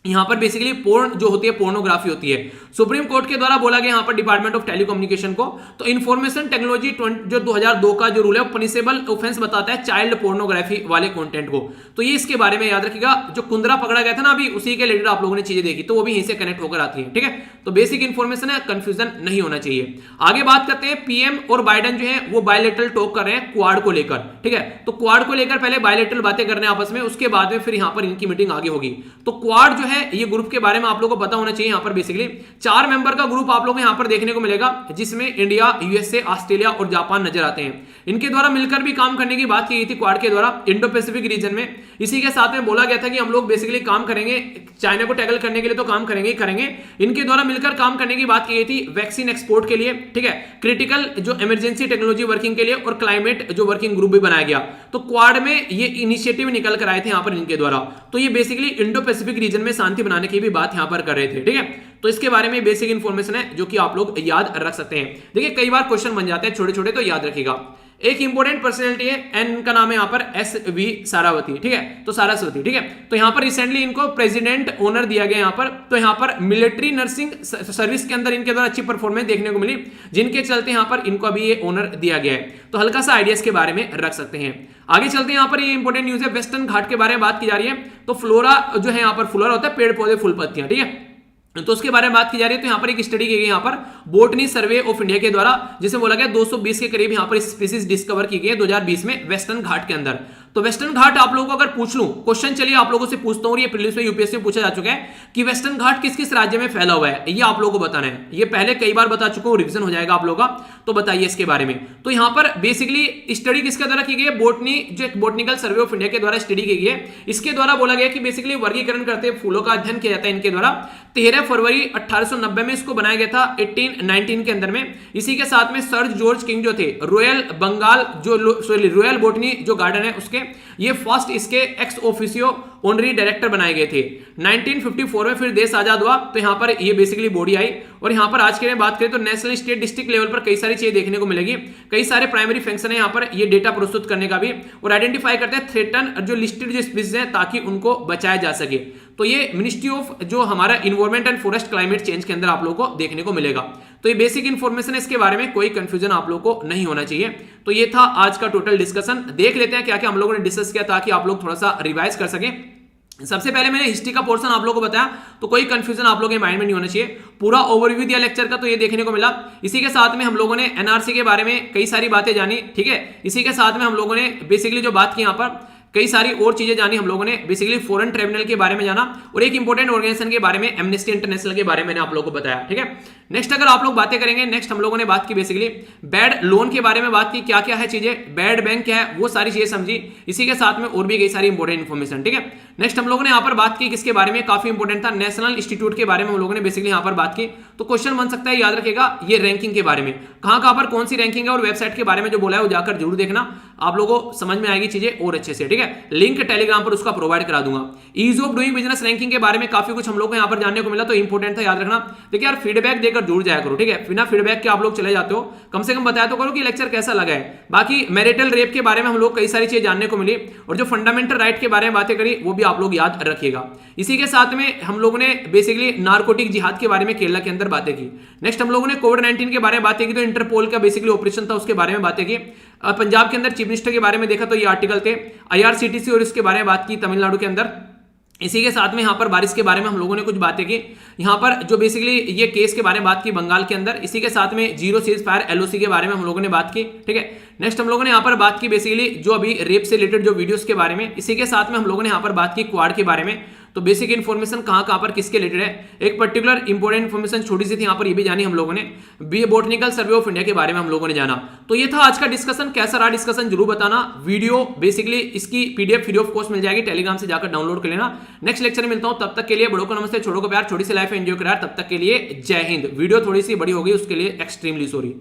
यहां पर बेसिकली पोर्न जो होती है, पोर्नोग्राफी होती है। सुप्रीम कोर्ट के द्वारा बोला गया यहां पर डिपार्टमेंट ऑफ टेलीकम्युनिकेशन को, तो इंफॉर्मेशन टेक्नोलॉजी जो 2002 का जो रूल है वो पनिशेबल ऑफेंस बताता है चाइल्ड पोर्नोग्राफी वाले कंटेंट को। तो ये इसके बारे में याद रखिएगा। जो कुंदरा पकड़ा गया था ना अभी, उसी के रिलेटेड आप लोगों ने चीजें देखी, तो वो भी यहीं से कनेक्ट होकर आती है। ठीक है, तो बेसिक इंफॉर्मेशन है, कंफ्यूजन नहीं होना चाहिए। आगे बात करते हैं, पीएम और बाइडेन जो है वो बायलैटरल टॉक कर रहे हैं क्वाड को लेकर। ठीक है, तो क्वाड को लेकर पहले बायलैटरल बातें कर रहे हैं आपस में, उसके बाद में फिर यहां पर इनकी मीटिंग आगे होगी। तो क्वाड जो है ये ग्रुप के बारे में आप लोगों को पता होना चाहिए। यहां पर बेसिकली 4 मेंबर का ग्रुप आप लोगों को यहां पर देखने को मिलेगा, जिसमें इंडिया, यूएसए, ऑस्ट्रेलिया और जापान नजर आते हैं। इनके द्वारा मिलकर भी काम करने की बात की गई थी क्वाड के द्वारा इंडो पैसिफिक रीजन में। इसी के साथ में बोला गया था कि हम लोग बेसिकली काम करेंगे चाइना को टैकल करने के लिए, तो काम करेंगे ही करेंगे। इनके द्वारा मिलकर काम करने की बात की गई थी वैक्सीन एक्सपोर्ट के लिए, ठीक है, क्रिटिकल जो इमरजेंसी टेक्नोलॉजी वर्किंग के लिए, और क्लाइमेट जो वर्किंग ग्रुप भी बनाया गया। तो क्वाड में ये इनिशिएटिव निकल कर आए थे यहां पर इनके द्वारा। तो ये बेसिकली इंडो पैसिफिक रीजन में शांति बनाने की भी बात यहां पर कर रहे थे। ठीक है, तो इसके बारे में बेसिक इंफॉर्मेशन है जो कि आप लोग याद रख सकते हैं। देखिए कई बार क्वेश्चन बन जाते हैं छोटे छोटे, तो याद रखिएगा। एक इंपॉर्टेंट पर्सनैलिटी है, एन का नाम है यहाँ पर एस.वी. सारावती। ठीक है, तो सारावती, ठीक है, तो यहाँ पर रिसेंटली इनको प्रेसिडेंट ऑनर दिया गया यहाँ पर। तो यहाँ पर मिलिट्री नर्सिंग सर्विस के अंदर इनके द्वारा अच्छी परफॉर्मेंस देखने को मिली, जिनके चलते यहाँ पर इनको अभी ये ऑनर दिया गया है। तो हल्का सा आइडियाज के बारे में रख सकते हैं। आगे चलते हैं, यहाँ पर ये इंपॉर्टेंट न्यूज है, वेस्टर्न घाट के बारे में बात की जा रही है। तो फ्लोरा जो है यहाँ पर, फ्लोरा होता है पेड़ पौधे फूल पत्तियां, ठीक है, तो उसके बारे में बात की जा रही है। तो यहाँ पर एक स्टडी की गई यहाँ पर बोटनी सर्वे ऑफ इंडिया के द्वारा, जिसे बोला गया 220 के करीब यहाँ पर स्पीसीज डिस्कवर की गई है 2020 में वेस्टर्न घाट के अंदर। तो वेस्टर्न घाट आप लोगों को अगर पूछ लूं क्वेश्चन, चलिए आप लोगों से पूछता हूं, ये प्रीलिम्स में यूपीएससी में पूछा जा चुका है कि वेस्टर्न घाट किस किस राज्य में फैला हुआ है, ये आप लोगों को बताना है। ये पहले कई बार बता चुका हूं, रिवीजन हो जाएगा आप लोगों का, तो बताइए इसके बारे में। तो यहां पर बेसिकली स्टडी किसके द्वारा की गई है, बोटनी जो एक बोटनिकल सर्वे ऑफ इंडिया के द्वारा स्टडी की गई है। इसके द्वारा बोला गया कि बेसिकली वर्गीकरण करते फूलों का अध्ययन किया जाता है इनके द्वारा। 13 फरवरी 1890 में इसको बनाया गया था 1819 के अंदर में। इसी के साथ में सर जॉर्ज किंग जो थे, रॉयल बंगाल जो रॉयल बोटनी जो गार्डन है उसके ये फर्स्ट इसके एक्स ऑफिसियो ऑनरी डायरेक्टर बनाए गए थे। 1954 में फिर देश आजाद हुआ, तो यहां पर ये बेसिकली बॉडी आई। और यहां पर आज के लिए बात करें तो नेशनल, स्टेट, डिस्ट्रिक्ट लेवल पर कई सारी चीजें देखने को मिलेगी। कई सारे प्राइमरी फंक्शन है यहां पर ये डेटा प्रस्तुत करने का भी, और आइडेंटिफाई करते हैं थ्रेटन जो लिस्टेड जो स्पीसीज है ताकि उनको बचाया जा सके। तो ये मिनिस्ट्री ऑफ जो हमारा environment and forest climate change के अंदर आप लोगों को देखने को मिलेगा। तो ये बेसिक इंफॉर्मेशन है, इसके बारे में कोई कंफ्यूजन आप लोगों को नहीं होना चाहिए। तो ये था आज का टोटल डिस्कशन। देख लेते हैं क्या क्या हम लोगों ने डिस्कस किया ताकि आप लोग थोड़ा सा रिवाइज कर सकें। सबसे पहले मैंने हिस्ट्री का पोर्शन आप लोगों को बताया, तो कोई कंफ्यूजन आप लोगों के माइंड में नहीं होना चाहिए। पूरा ओवरव्यू दिया लेक्चर का, तो ये देखने को मिला। इसी के साथ में हम लोगों ने एनआरसी के बारे में कई सारी बातें जानी, ठीक है। इसी के साथ में हम लोगों ने बेसिकली जो बात की यहाँ पर कई सारी और चीजें जानी हम लोगों ने, बेसिकली फॉरेन ट्रिब्यूनल के बारे में जाना, और एक इंपॉर्टेंट ऑर्गेनाइजेशन के बारे में, एमनेस्टी इंटरनेशनल के बारे में मैंने आप लोगों को बताया, ठीक है। नेक्स्ट अगर आप लोग बातें करेंगे, नेक्स्ट हम लोगों ने बात की बेसिकली बैड लोन के बारे में बात की, क्या क्या है चीजें, बैड बैंक क्या है, वो सारी चीजें समझी। इसी के साथ में और भी कई सारी इंपॉर्टेंट इन्फॉर्मेशन, ठीक है। नेक्स्ट हम लोगों ने यहाँ पर बात की किसके बारे में, काफी इंपॉर्टेंट था, नेशनल इंस्टीट्यूट के बारे में हम लोगों ने बेसिकली यहाँ पर बात की। तो क्वेश्चन बन सकता है, याद रखेगा, ये रैंकिंग के बारे में, कहां पर कौन सी रैंकिंग है, और वेबसाइट के बारे में जो बोला है वो जाकर जरूर देखना, आप लोगों को समझ में आएगी चीजें और अच्छे से, ठीक है। लिंक टेलीग्राम पर उसका प्रोवाइड करा दूंगा। Ease of doing business ranking के बारे में काफी कुछ हम लोग को यहाँ पर जानने को मिला, तो इंपॉर्टेंट था, याद रखना। देखिए यार फीडबैक देकर जुड़ जाया करो, ठीक है। बिना फीडबैक के आप लोग चले जाते हो, कम से कम बताया तो करो कि लेक्चर कैसा लगा है। बाकी मैरिटल रेप के बारे में हम लोग कई सारी चीजें जानने को मिली, और जो फंडामेंटल राइट के बारे में बातें करी वो भी आप लोग याद रखिएगा। इसी के साथ में हम लोगों ने बेसिकली नारकोटिक जिहाद के बारे में केरला के अंदर बातें की। नेक्स्ट हम लोगों ने कोविड-19 के बारे में बातें की, तो इंटरपोल का बेसिकली ऑपरेशन था उसके बारे में बातें की। पंजाब के अंदर चीफ मिनिस्टर के बारे में देखा तो ये आर्टिकल थे, IRCTC और इसके बारे में बात की तमिलनाडु के अंदर। इसी के साथ में यहाँ पर बारिश के बारे में हम लोगों ने कुछ बातें की, यहाँ पर जो बेसिकली ये केस के बारे में बात की बंगाल के अंदर। इसी के साथ में जीरो सीज फायर LOC के बारे में हम लोगों ने बात की, ठीक है। नेक्स्ट हम लोगों ने यहाँ पर बात की बेसिकली जो अभी रेप से रिलेटेड जो वीडियोस के बारे में। इसी के साथ में हम लोगों ने यहाँ पर बात की क्वाड के बारे में, तो बेसिक इन्फॉर्मेशन कहां पर किसके रिलेटेड है, एक पर्टिकुलर इंपॉर्टेंट इन्फॉर्मेशन छोटी सी थी यहाँ पर, ये भी जानी हम लोगों ने। बोटनिकल सर्वे ऑफ इंडिया के बारे में हम लोगों ने जाना। तो ये था आज का डिस्कशन। कैसा रहा डिस्कशन जरूर बताना। वीडियो बेसिकली इसकी PDF फ्री ऑफ कॉस्ट मिल जाएगी, टेलीग्राम से जाकर डाउनलोड कर लेना। नेक्स्ट लेक्चर में मिलता हूं, तब तक के लिए बड़ों को नमस्ते, छोटों को प्यार, छोटी सी लाइफ एंजॉय करा। तब तक के लिए जय हिंद। वीडियो थोड़ी सी बड़ी हो गई, उसके लिए एक्सट्रीमली सॉरी।